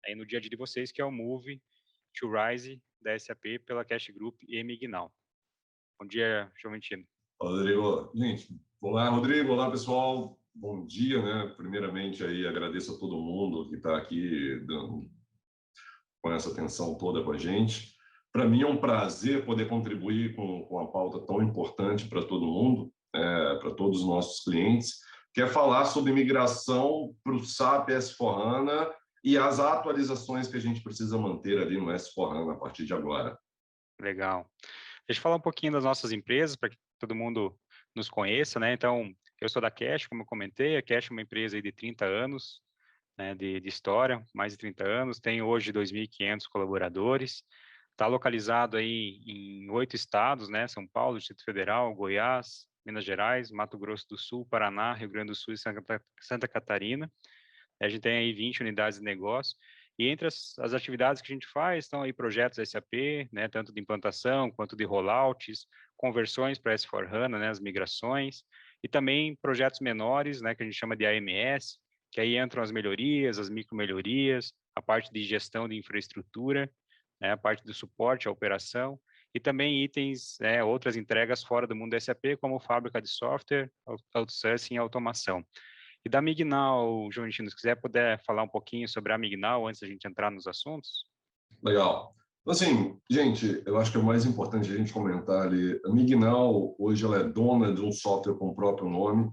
aí no dia a dia de vocês, que é o Move to Rise da SAP pela Cast Group e Mignal. Bom dia, Joventino. Rodrigo, gente, olá, Rodrigo, olá, pessoal, bom dia, né? Primeiramente aí agradeço a todo mundo que está aqui com essa atenção toda com a gente. Para mim é um prazer poder contribuir com a pauta tão importante para todo mundo, para todos os nossos clientes, que é falar sobre migração para o SAP S/4HANA e as atualizações que a gente precisa manter ali no S/4HANA a partir de agora. Legal. Deixa eu falar um pouquinho das nossas empresas, para que todo mundo nos conheça, né? Então, eu sou da Cash, como eu comentei, a Cash é uma empresa aí de 30 anos, né, de história, mais de 30 anos, tem hoje 2.500 colaboradores, está localizado aí em 8 estados, né, São Paulo, Distrito Federal, Goiás, Minas Gerais, Mato Grosso do Sul, Paraná, Rio Grande do Sul e Santa Catarina. A gente tem aí 20 unidades de negócio, e entre as atividades que a gente faz, estão aí projetos SAP, né, tanto de implantação quanto de rollouts, conversões para S/4HANA, né, as migrações, e também projetos menores, né, que a gente chama de AMS, que aí entram as melhorias, as micro-melhorias, a parte de gestão de infraestrutura, né, a parte do suporte à operação, e também itens, outras entregas fora do mundo SAP, como fábrica de software, outsourcing e automação. E da Mignal, Joventino, se puder falar um pouquinho sobre a Mignal antes da gente entrar nos assuntos. Legal. Assim, gente, eu acho que é o mais importante a gente comentar ali, a Mignal, hoje ela é dona de um software com o próprio nome,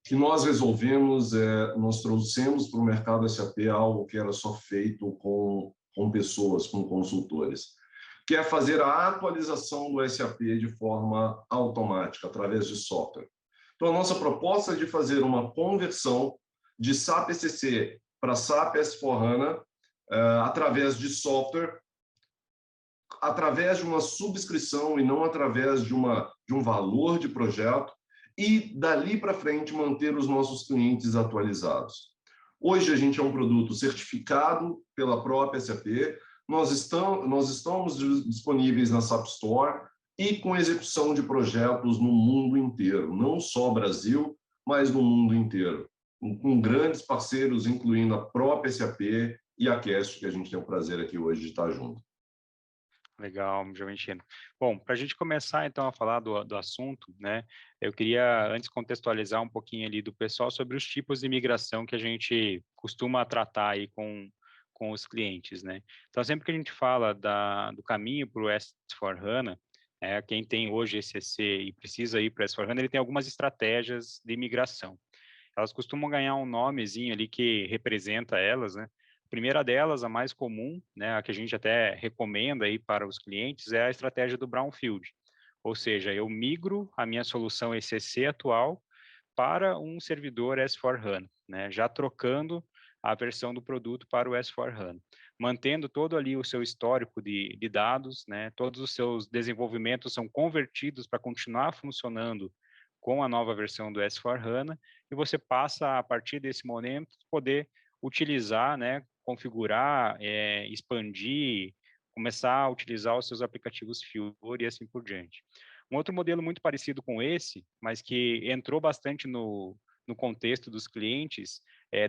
que nós resolvemos, nós trouxemos para o mercado SAP algo que era só feito com pessoas, com consultores, que é fazer a atualização do SAP de forma automática, através de software. Então, a nossa proposta é de fazer uma conversão de SAP ECC para SAP S/4HANA através de software, através de uma subscrição e não através de um valor de projeto, e dali para frente manter os nossos clientes atualizados. Hoje a gente é um produto certificado pela própria SAP, nós estamos disponíveis na SAP Store e com execução de projetos no mundo inteiro, não só Brasil, mas no mundo inteiro, com grandes parceiros, incluindo a própria SAP e a Cast, que a gente tem o prazer aqui hoje de estar junto. Legal, Joventino. Bom, para a gente começar então a falar do assunto, né, eu queria antes contextualizar um pouquinho ali do pessoal sobre os tipos de migração que a gente costuma tratar aí com os clientes, né. Então, sempre que a gente fala do caminho para o S/4HANA, quem tem hoje ECC e precisa ir para o S/4HANA, ele tem algumas estratégias de migração. Elas costumam ganhar um nomezinho ali que representa elas, né. A primeira delas, a mais comum, né, a que a gente até recomenda aí para os clientes, é a estratégia do Brownfield. Ou seja, eu migro a minha solução ECC atual para um servidor S/4HANA, né, já trocando a versão do produto para o S/4HANA, mantendo todo ali o seu histórico de dados, né, todos os seus desenvolvimentos são convertidos para continuar funcionando com a nova versão do S/4HANA, e você passa, a partir desse momento, poder utilizar, né, configurar, expandir, começar a utilizar os seus aplicativos Fiori e assim por diante. Um outro modelo muito parecido com esse, mas que entrou bastante no contexto dos clientes,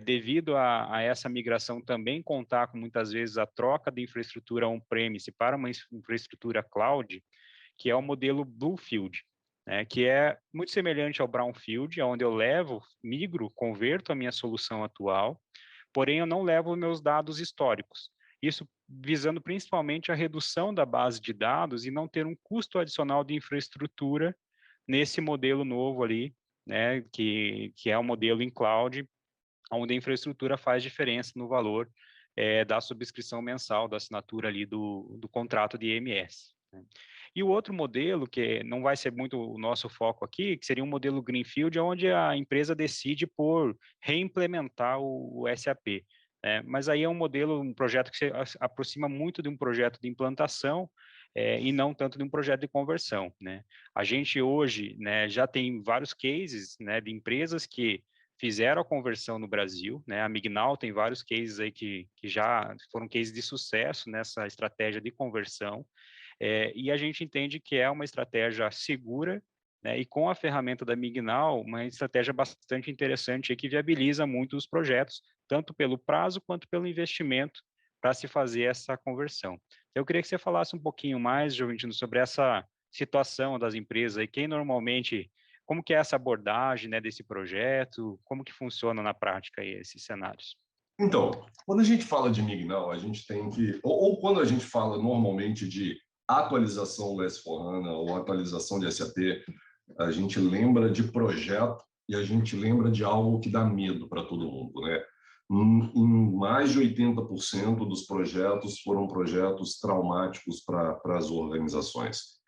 devido a essa migração também contar com, muitas vezes, a troca de infraestrutura on-premise para uma infraestrutura cloud, que é o modelo Bluefield. né, que é muito semelhante ao Brownfield, onde eu migro, converto a minha solução atual, porém eu não levo meus dados históricos. Isso visando principalmente a redução da base de dados e não ter um custo adicional de infraestrutura nesse modelo novo ali, né, que é o modelo em cloud, onde a infraestrutura faz diferença no valor da subscrição mensal, da assinatura ali do contrato de IMS. Né? E o outro modelo, que não vai ser muito o nosso foco aqui, que seria um modelo Greenfield, onde a empresa decide por reimplementar o SAP. Né? Mas aí é um projeto que se aproxima muito de um projeto de implantação e não tanto de um projeto de conversão. Né? A gente hoje, né, já tem vários cases, né, de empresas que fizeram a conversão no Brasil, né? A Mignal tem vários cases aí que já foram cases de sucesso nessa estratégia de conversão, e a gente entende que é uma estratégia segura, né? E com a ferramenta da Mignal, uma estratégia bastante interessante que viabiliza muito os projetos, tanto pelo prazo quanto pelo investimento para se fazer essa conversão. Eu queria que você falasse um pouquinho mais, Joventino, sobre essa situação das empresas e quem normalmente... Como que é essa abordagem, né, desse projeto? Como que funciona na prática aí, esses cenários? Então, quando a gente fala de Mignal, a gente tem que... Ou quando a gente fala normalmente de atualização do S/4HANA ou atualização de SAP, a gente lembra de projeto e a gente lembra de algo que dá medo para todo mundo, né? Em mais de 80% dos projetos foram projetos traumáticos para as organizações.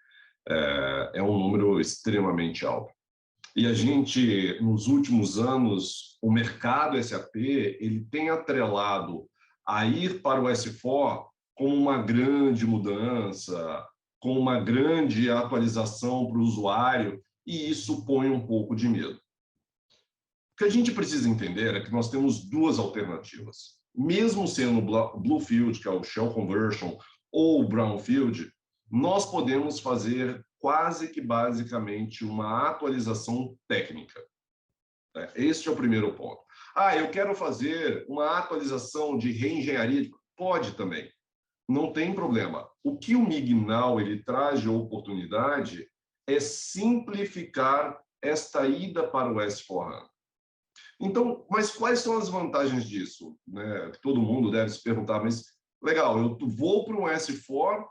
É um número extremamente alto. E a gente, nos últimos anos, o mercado SAP ele tem atrelado a ir para o S/4 como uma grande mudança, com uma grande atualização para o usuário, e isso põe um pouco de medo. O que a gente precisa entender é que nós temos duas alternativas. Mesmo sendo Bluefield, que é o Shell Conversion, ou Brownfield, nós podemos fazer quase que basicamente uma atualização técnica. Este é o primeiro ponto. Eu quero fazer uma atualização de reengenharia. Pode também, não tem problema. O que o Mignal ele traz de oportunidade é simplificar esta ida para o S/4HANA. Então, mas quais são as vantagens disso? Né? Todo mundo deve se perguntar, mas legal, eu vou para um S/4,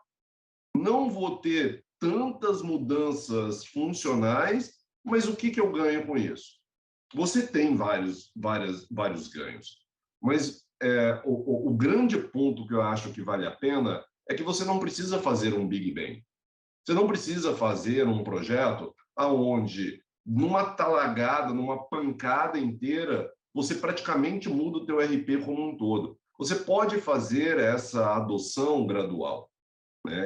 não vou ter tantas mudanças funcionais, mas o que eu ganho com isso? Você tem vários ganhos, mas o grande ponto que eu acho que vale a pena é que você não precisa fazer um Big Bang. Você não precisa fazer um projeto onde, numa talagada, numa pancada inteira, você praticamente muda o teu RP como um todo. Você pode fazer essa adoção gradual.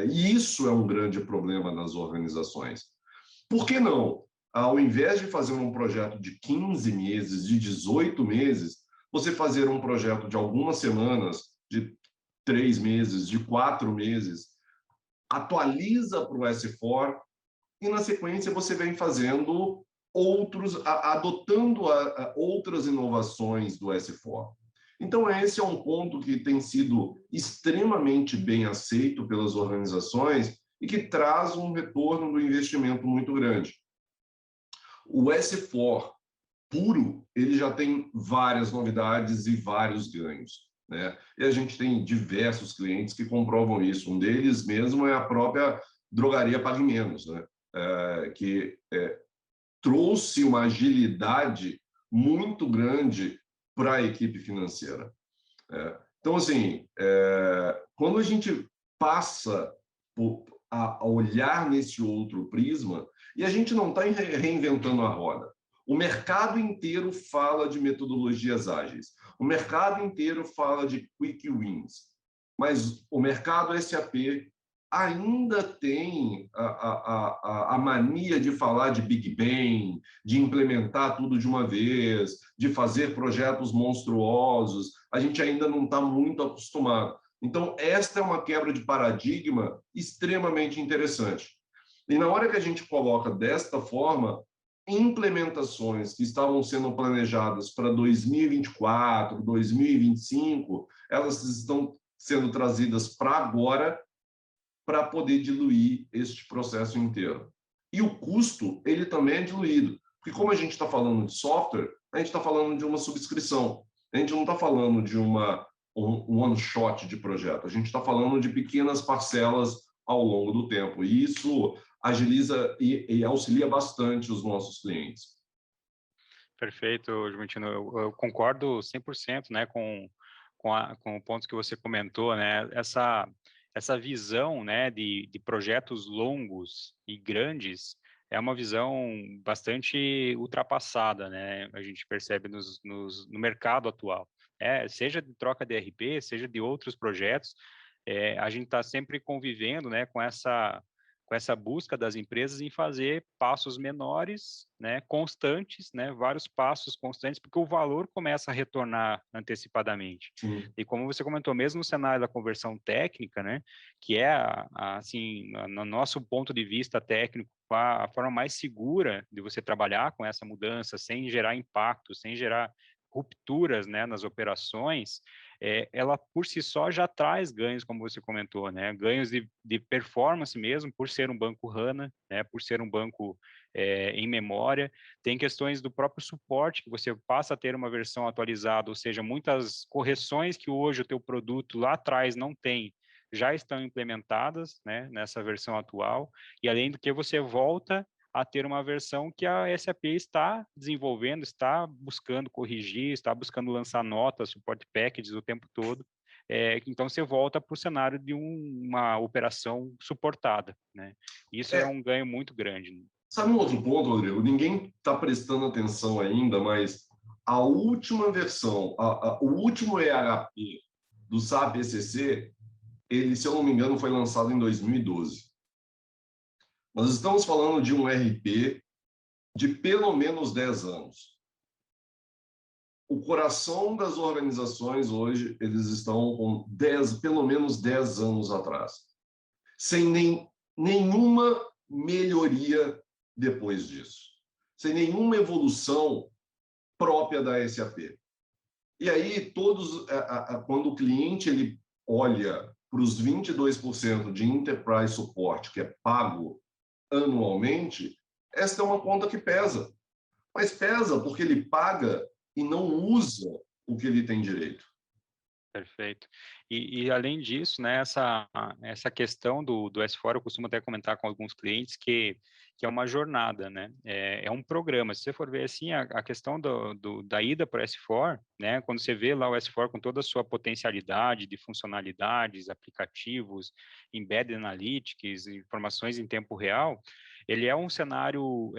E isso é um grande problema nas organizações. Por que não? Ao invés de fazer um projeto de 15 meses, de 18 meses, você fazer um projeto de algumas semanas, de 3 meses, de 4 meses, atualiza para o S/4 e, na sequência, você vem fazendo adotando outras inovações do S/4. Então, esse é um ponto que tem sido extremamente bem aceito pelas organizações e que traz um retorno do investimento muito grande. O S/4 puro, ele já tem várias novidades e vários ganhos. Né? E a gente tem diversos clientes que comprovam isso. Um deles mesmo é a própria drogaria Pague Menos, né? Que trouxe uma agilidade muito grande para a equipe financeira. Então, assim, quando a gente passa a olhar nesse outro prisma, e a gente não está reinventando a roda. O mercado inteiro fala de metodologias ágeis. O mercado inteiro fala de quick wins. Mas o mercado SAP ainda tem a mania de falar de Big Bang, de implementar tudo de uma vez, de fazer projetos monstruosos. A gente ainda não está muito acostumado. Então, esta é uma quebra de paradigma extremamente interessante. E na hora que a gente coloca desta forma, implementações que estavam sendo planejadas para 2024, 2025, elas estão sendo trazidas para agora para poder diluir este processo inteiro. E o custo, ele também é diluído. Porque como a gente está falando de software, a gente está falando de uma subscrição. A gente não está falando de um one-shot de projeto. A gente está falando de pequenas parcelas ao longo do tempo. E isso agiliza e auxilia bastante os nossos clientes. Perfeito, Juventino. Eu concordo 100%, né, com o ponto que você comentou, né? Essa visão, né, de projetos longos e grandes é uma visão bastante ultrapassada, né? A gente percebe no mercado atual. Seja de troca de ERP, seja de outros projetos, a gente está sempre convivendo, né, com essa busca das empresas em fazer passos menores, né, constantes, né, vários passos constantes, porque o valor começa a retornar antecipadamente. Sim. E como você comentou, mesmo no cenário da conversão técnica, né, que é, assim, no nosso ponto de vista técnico, a forma mais segura de você trabalhar com essa mudança, sem gerar impacto, sem gerar rupturas, né, nas operações, ela por si só já traz ganhos, como você comentou, né? Ganhos de performance mesmo, por ser um banco HANA, né? Por ser um banco em memória. Tem questões do próprio suporte, que você passa a ter uma versão atualizada, ou seja, muitas correções que hoje o teu produto lá atrás não tem, já estão implementadas, né? Nessa versão atual. E além do que você volta a ter uma versão que a SAP está desenvolvendo, está buscando corrigir, está buscando lançar notas, suporte packages o tempo todo. Então, você volta para o cenário de uma operação suportada, né? Isso é um ganho muito grande. Sabe um outro ponto, Rodrigo? Ninguém está prestando atenção ainda, mas a última versão, o último ERP do SAP ECC, ele, se eu não me engano, foi lançado em 2012. Nós estamos falando de um ERP de pelo menos 10 anos. O coração das organizações hoje, eles estão com pelo menos 10 anos atrás, sem nenhuma melhoria depois disso, sem nenhuma evolução própria da SAP. E aí, quando o cliente ele olha para os 22% de Enterprise Support que é pago anualmente, esta é uma conta que pesa. Mas pesa porque ele paga e não usa o que ele tem direito. Perfeito. E além disso, né, essa questão do S4, eu costumo até comentar com alguns clientes que é uma jornada, né? É um programa. Se você for ver assim, a questão da ida para o S4, né, quando você vê lá o S4 com toda a sua potencialidade de funcionalidades, aplicativos, embedded analytics, informações em tempo real, ele é um cenário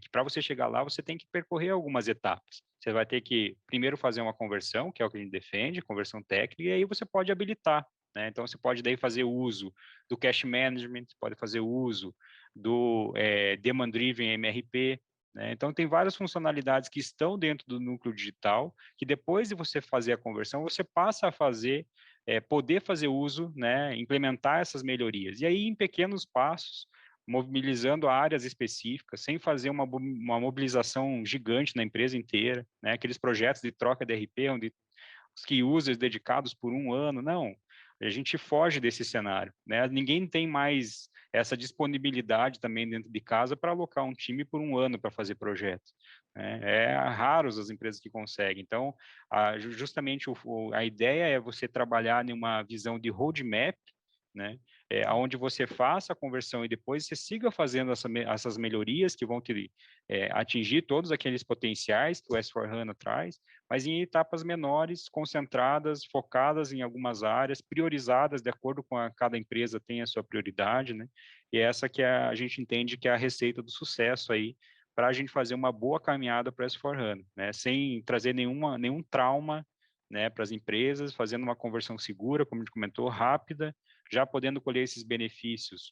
que para você chegar lá, você tem que percorrer algumas etapas. Você vai ter que primeiro fazer uma conversão, que é o que a gente defende, conversão técnica, e aí você pode habilitar, né? Então, você pode daí fazer uso do cache management, pode fazer uso do Demand Driven MRP, né? Então, tem várias funcionalidades que estão dentro do núcleo digital, que depois de você fazer a conversão, você passa a poder fazer uso, né? Implementar essas melhorias. E aí, em pequenos passos, mobilizando áreas específicas, sem fazer uma mobilização gigante na empresa inteira, né? Aqueles projetos de troca de RP, onde os key users dedicados por um ano, não. A gente foge desse cenário, né? Ninguém tem mais essa disponibilidade também dentro de casa para alocar um time por um ano para fazer projetos, né? É raros as empresas que conseguem. Então, justamente a ideia é você trabalhar em uma visão de roadmap, né? Onde você faça a conversão e depois você siga fazendo essas melhorias que vão atingir todos aqueles potenciais que o S4HANA traz, mas em etapas menores, concentradas, focadas em algumas áreas, priorizadas de acordo com cada empresa tem a sua prioridade, né? E essa que a gente entende que é a receita do sucesso aí para a gente fazer uma boa caminhada para o S4HANA, né? Sem trazer nenhum trauma, né, para as empresas, fazendo uma conversão segura, como a gente comentou, rápida, já podendo colher esses benefícios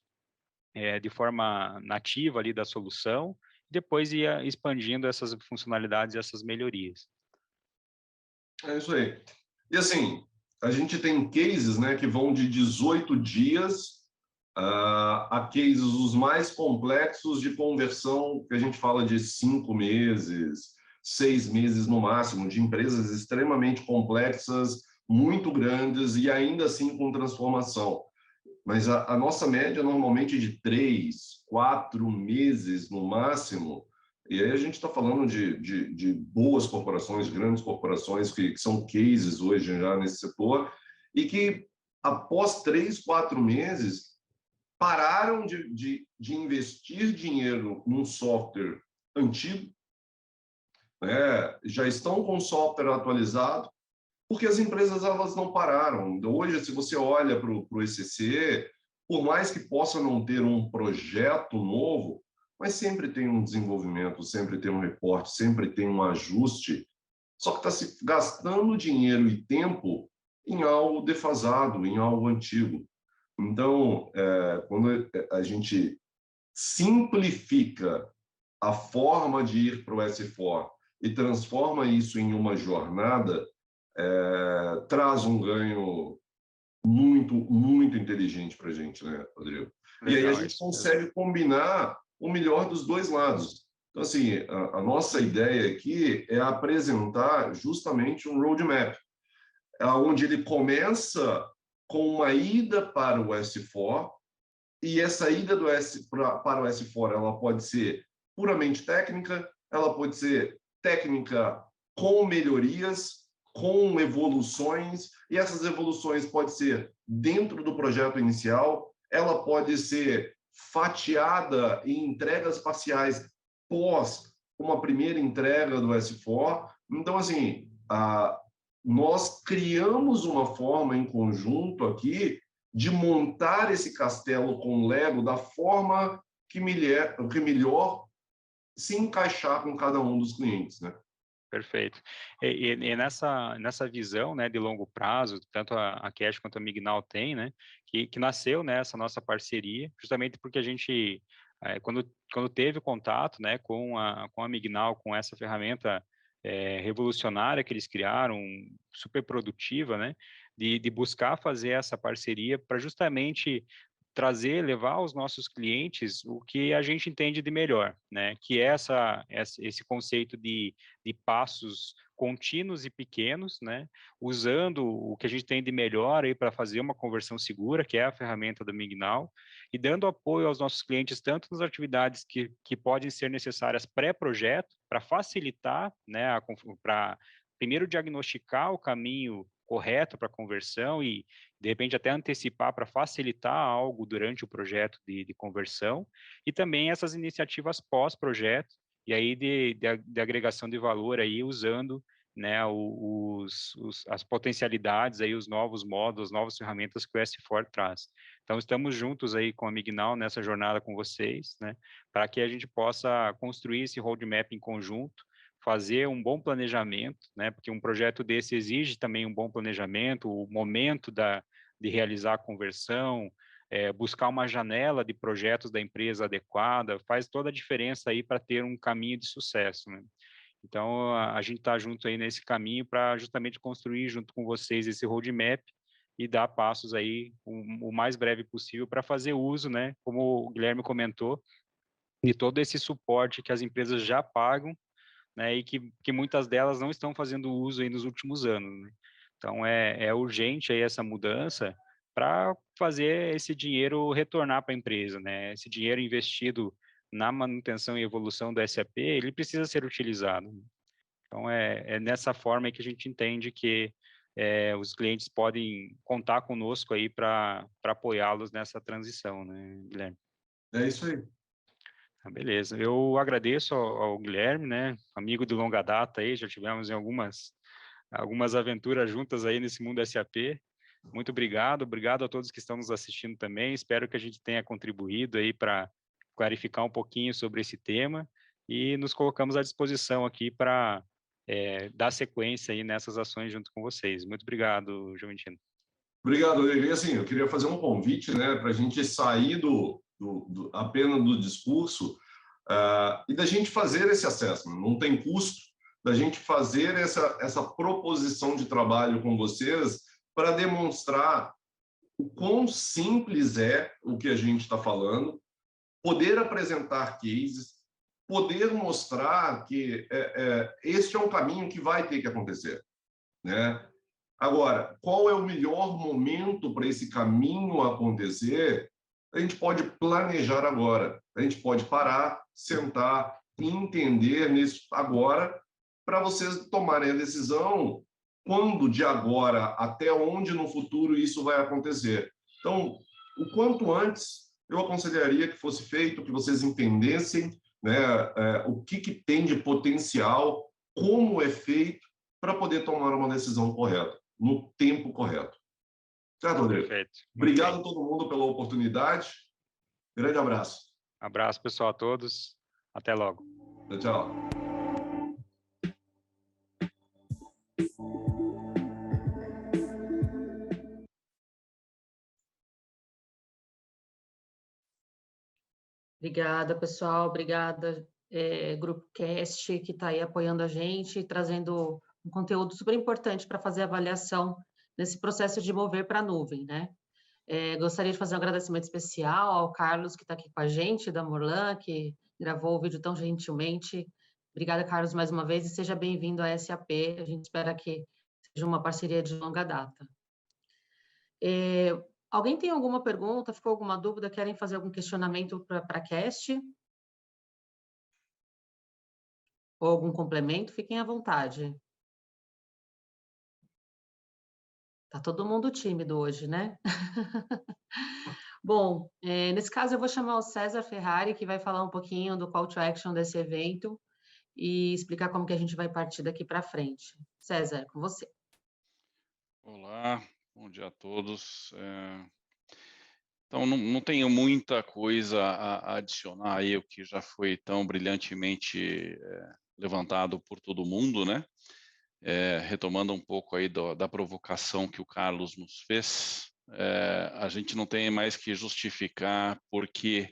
de forma nativa ali da solução, depois ia expandindo essas funcionalidades e essas melhorias. É isso aí. E assim, a gente tem cases, né, que vão de 18 dias a cases os mais complexos de conversão, que a gente fala de 5 meses, 6 meses no máximo, de empresas extremamente complexas, muito grandes e ainda assim com transformação. Mas a nossa média normalmente é de 3, 4 meses no máximo, e aí a gente está falando de boas corporações, grandes corporações que são cases hoje já nesse setor, e que após 3, 4 meses pararam de investir dinheiro num software antigo, né? Já estão com o software atualizado, porque as empresas elas não pararam. Hoje, se você olha para o ECC, por mais que possa não ter um projeto novo, mas sempre tem um desenvolvimento, sempre tem um reporte, sempre tem um ajuste, só que está se gastando dinheiro e tempo em algo defasado, em algo antigo. Então, quando a gente simplifica a forma de ir para o S4 e transforma isso em uma jornada, traz um ganho muito, muito inteligente para a gente, né, Rodrigo? Legal, e aí a gente consegue combinar o melhor dos dois lados. Então, assim, a nossa ideia aqui é apresentar justamente um roadmap, onde ele começa com uma ida para o S4, e essa ida para o S4 ela pode ser puramente técnica, ela pode ser técnica com melhorias, com evoluções, e essas evoluções podem ser dentro do projeto inicial, ela pode ser fatiada em entregas parciais pós uma primeira entrega do S4. Então, assim, nós criamos uma forma em conjunto aqui de montar esse castelo com Lego da forma que melhor se encaixar com cada um dos clientes, né? Perfeito. E nessa visão, né, de longo prazo, tanto a Cash quanto a Mignal tem, né, que nasceu, né, essa nossa parceria, justamente porque a gente, quando teve contato, né, com a Mignal, com essa ferramenta revolucionária que eles criaram, super produtiva, né, de buscar fazer essa parceria para justamente levar aos nossos clientes o que a gente entende de melhor, né? Que é esse conceito de passos contínuos e pequenos, né? Usando o que a gente tem de melhor aí para fazer uma conversão segura, que é a ferramenta da Mignal, e dando apoio aos nossos clientes tanto nas atividades que podem ser necessárias pré-projeto, para facilitar, né? Para primeiro diagnosticar o caminho correto para a conversão e, de repente, até antecipar para facilitar algo durante o projeto de conversão, e também essas iniciativas pós-projeto, e aí de agregação de valor, aí usando, né, as potencialidades, aí, os novos módulos, as novas ferramentas que o S4 traz. Então, estamos juntos aí com a Mignal nessa jornada com vocês, né, para que a gente possa construir esse roadmap em conjunto, fazer um bom planejamento, né? Porque um projeto desse exige também um bom planejamento, o momento de realizar a conversão, buscar uma janela de projetos da empresa adequada, faz toda a diferença aí para ter um caminho de sucesso, né? Então, a gente está junto aí nesse caminho para justamente construir junto com vocês esse roadmap e dar passos aí o mais breve possível para fazer uso, né? Como o Guilherme comentou, de todo esse suporte que as empresas já pagam, né, e que muitas delas não estão fazendo uso aí nos últimos anos, né? Então, é urgente aí essa mudança para fazer esse dinheiro retornar para a empresa, né? Esse dinheiro investido na manutenção e evolução do SAP, ele precisa ser utilizado. Então, é nessa forma que a gente entende que os clientes podem contar conosco aí para apoiá-los nessa transição, né, Guilherme? É isso aí. Beleza, eu agradeço ao Guilherme, né, amigo de longa data aí, já tivemos em algumas aventuras juntas aí nesse mundo SAP. Muito obrigado a todos que estão nos assistindo também, espero que a gente tenha contribuído aí para clarificar um pouquinho sobre esse tema e nos colocamos à disposição aqui para dar sequência aí nessas ações junto com vocês. Muito obrigado, Joventino. Obrigado, Rodrigo. E assim, eu queria fazer um convite, né, para a gente sair apenas do discurso e da gente fazer esse assessment. Não tem custo da gente fazer essa proposição de trabalho com vocês para demonstrar o quão simples é o que a gente está falando, poder apresentar cases, poder mostrar que este é um caminho que vai ter que acontecer, né? Agora, qual é o melhor momento para esse caminho acontecer? A gente pode planejar agora. A gente pode parar, sentar e entender nisso agora para vocês tomarem a decisão quando de agora até onde no futuro isso vai acontecer. Então, o quanto antes, eu aconselharia que fosse feito, que vocês entendessem, né, o que tem de potencial, como é feito, para poder tomar uma decisão correta, no tempo correto. Certo, Rodrigo? Perfeito. Obrigado a todo mundo pela oportunidade. Grande abraço. Abraço, pessoal, a todos. Até logo. Tchau, tchau. Obrigada, pessoal. Obrigada, Grupo Cast, que está aí apoiando a gente, trazendo um conteúdo super importante para fazer avaliação nesse processo de mover para a nuvem, né? Gostaria de fazer um agradecimento especial ao Carlos, que está aqui com a gente, da Morlan, que gravou o vídeo tão gentilmente. Obrigada, Carlos, mais uma vez, e seja bem-vindo à SAP. A gente espera que seja uma parceria de longa data. Alguém tem alguma pergunta? Ficou alguma dúvida? Querem fazer algum questionamento para a Cast? Ou algum complemento? Fiquem à vontade. Tá todo mundo tímido hoje, né? Bom, nesse caso eu vou chamar o César Ferrari, que vai falar um pouquinho do call to action desse evento e explicar como que a gente vai partir daqui para frente. César, com você. Olá, bom dia a todos. Então, não tenho muita coisa a adicionar aí, o que já foi tão brilhantemente levantado por todo mundo, né? Retomando um pouco aí da provocação que o Carlos nos fez, a gente não tem mais que justificar por que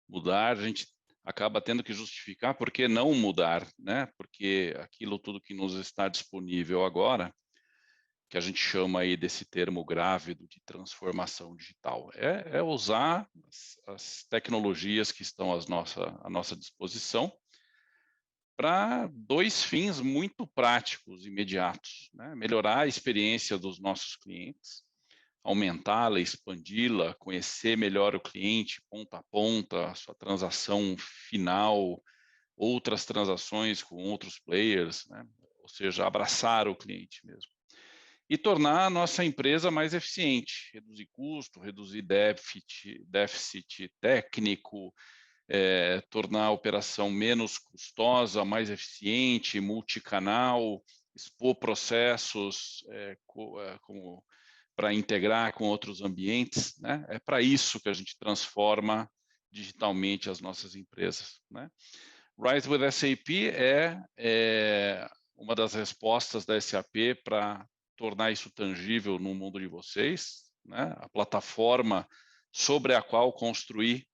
mudar, a gente acaba tendo que justificar por que não mudar, né? Porque aquilo tudo que nos está disponível agora, que a gente chama aí desse termo grávido de transformação digital, é usar as tecnologias que estão à nossa disposição para dois fins muito práticos, imediatos, né? Melhorar a experiência dos nossos clientes, aumentá-la, expandi-la, conhecer melhor o cliente, ponta a ponta, a sua transação final, outras transações com outros players, né? Ou seja, abraçar o cliente mesmo. E tornar a nossa empresa mais eficiente, reduzir custo, reduzir déficit técnico, tornar a operação menos custosa, mais eficiente, multicanal, expor processos para integrar com outros ambientes, né? É para isso que a gente transforma digitalmente as nossas empresas, né? Rise with SAP é uma das respostas da SAP para tornar isso tangível no mundo de vocês, né? A plataforma sobre a qual construir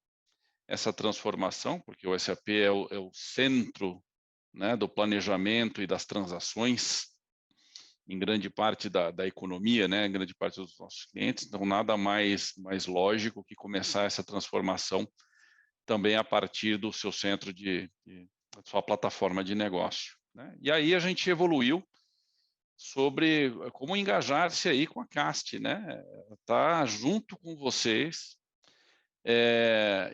essa transformação, porque o SAP é o centro, né, do planejamento e das transações, em grande parte da economia, né, em grande parte dos nossos clientes. Então, nada mais lógico que começar essa transformação também a partir do seu centro da sua plataforma de negócio, né? E aí a gente evoluiu sobre como engajar-se aí com a Cast, né? Tá junto com vocês.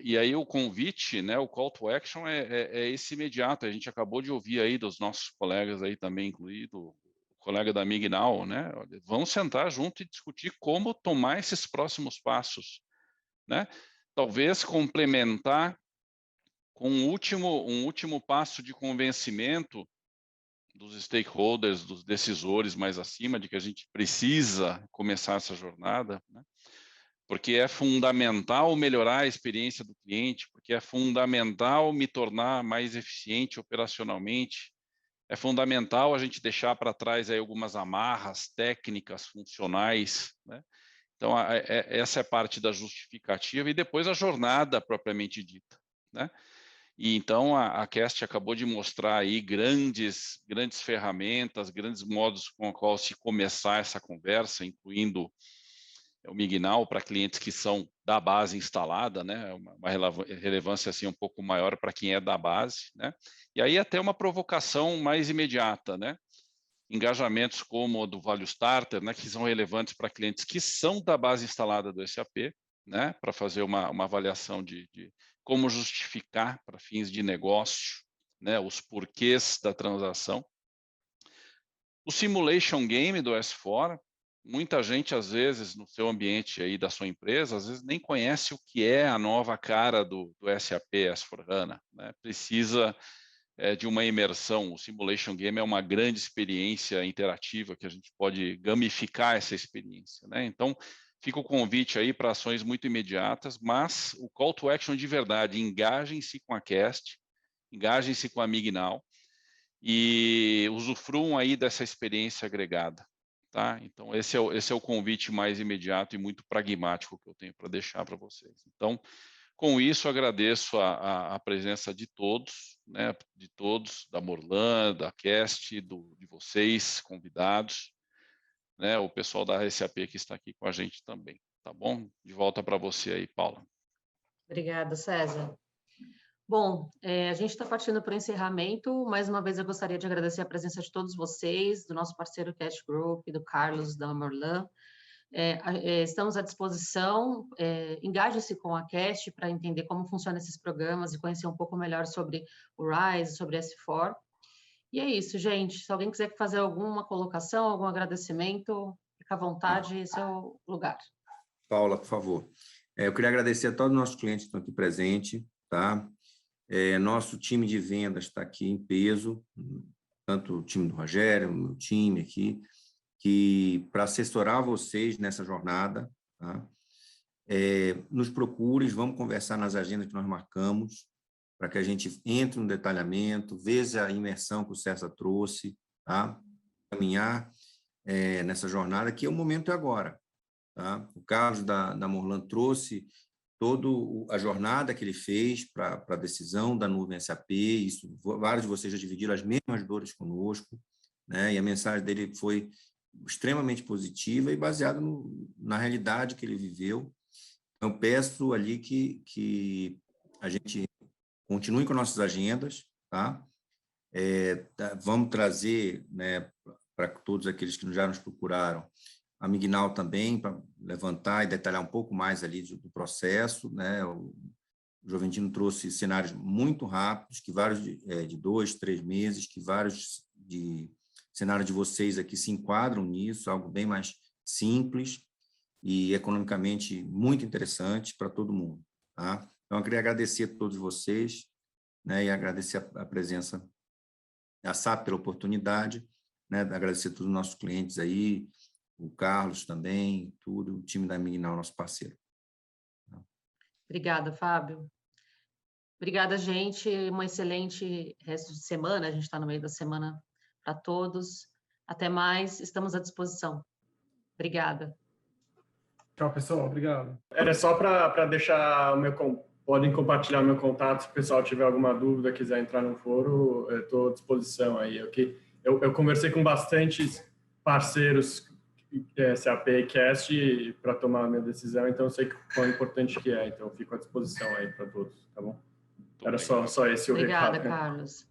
E aí o convite, né, o call to action é esse imediato. A gente acabou de ouvir aí dos nossos colegas aí também, incluído o colega da Mignal, né? Vamos sentar junto e discutir como tomar esses próximos passos, né? Talvez complementar com um último passo de convencimento dos stakeholders, dos decisores mais acima, de que a gente precisa começar essa jornada, né? Porque é fundamental melhorar a experiência do cliente, porque é fundamental me tornar mais eficiente operacionalmente, é fundamental a gente deixar para trás aí algumas amarras técnicas, funcionais, né? Então, essa é parte da justificativa, e depois a jornada propriamente dita, né? E então a Cast acabou de mostrar aí grandes ferramentas, grandes modos com os quais se começar essa conversa, incluindo o Mignal para clientes que são da base instalada, né? Uma relevância assim um pouco maior para quem é da base, né? E aí até uma provocação mais imediata, né? Engajamentos como o do Value Starter, né? Que são relevantes para clientes que são da base instalada do SAP, né? Para fazer uma avaliação de como justificar para fins de negócio, né, os porquês da transação. O simulation game do S4, muita gente, às vezes, no seu ambiente aí da sua empresa, às vezes nem conhece o que é a nova cara do SAP S4HANA, né? Precisa de uma imersão. O simulation game é uma grande experiência interativa que a gente pode gamificar essa experiência, né? Então, fica o convite aí para ações muito imediatas, mas o call to action de verdade, engajem-se com a Cast, engajem-se com a Mignal, e usufruam aí dessa experiência agregada, tá? Então, esse é o convite mais imediato e muito pragmático que eu tenho para deixar para vocês. Então, com isso, agradeço a presença de todos, né? De todos, da Morlan, da Cast, de vocês, convidados, né? O pessoal da SAP que está aqui com a gente também, tá bom? De volta para você aí, Paula. Obrigada, César. Bom, a gente está partindo para o encerramento. Mais uma vez, eu gostaria de agradecer a presença de todos vocês, do nosso parceiro Cash Group, do Carlos, da Morlan. Estamos à disposição. Engaje-se com a Cash para entender como funcionam esses programas e conhecer um pouco melhor sobre o RISE, sobre S4. E é isso, gente. Se alguém quiser fazer alguma colocação, algum agradecimento, fica à vontade, esse é o lugar. Paula, por favor. Eu queria agradecer a todos os nossos clientes que estão aqui presentes, tá? Nosso time de vendas está aqui em peso, tanto o time do Rogério, o meu time aqui, que para assessorar vocês nessa jornada, tá? Nos procure, vamos conversar nas agendas que nós marcamos, para que a gente entre no detalhamento, veja a imersão que o César trouxe, tá? Caminhar nessa jornada, que o momento é agora, tá? O Carlos da Morlan trouxe toda a jornada que ele fez para a decisão da nuvem SAP, isso, vários de vocês já dividiram as mesmas dores conosco, né? E a mensagem dele foi extremamente positiva e baseada na realidade que ele viveu. Então, peço ali que a gente continue com nossas agendas, tá? Vamos trazer, né, para todos aqueles que já nos procuraram, a Mignal também, para levantar e detalhar um pouco mais ali do processo, né? O Joventino trouxe cenários muito rápidos, que vários de 2, 3 meses, que vários de cenários de vocês aqui se enquadram nisso, algo bem mais simples e economicamente muito interessante para todo mundo, tá? Então, eu queria agradecer a todos vocês, né? E agradecer a presença da SAP pela oportunidade, né? Agradecer a todos os nossos clientes aí, o Carlos também, tudo, o time da Mignal, nosso parceiro. Obrigada, Fábio. Obrigada, gente. Um excelente resto de semana. A gente está no meio da semana para todos. Até mais. Estamos à disposição. Obrigada. Tchau, pessoal. Obrigado. Era só para deixar podem compartilhar meu contato se o pessoal tiver alguma dúvida, quiser entrar no foro, eu estou à disposição aí. Eu conversei com bastantes parceiros SAP e Cast para tomar a minha decisão, então eu sei quão importante que é, então eu fico à disposição aí para todos, tá bom? Era só esse o recado. Obrigada, Carlos.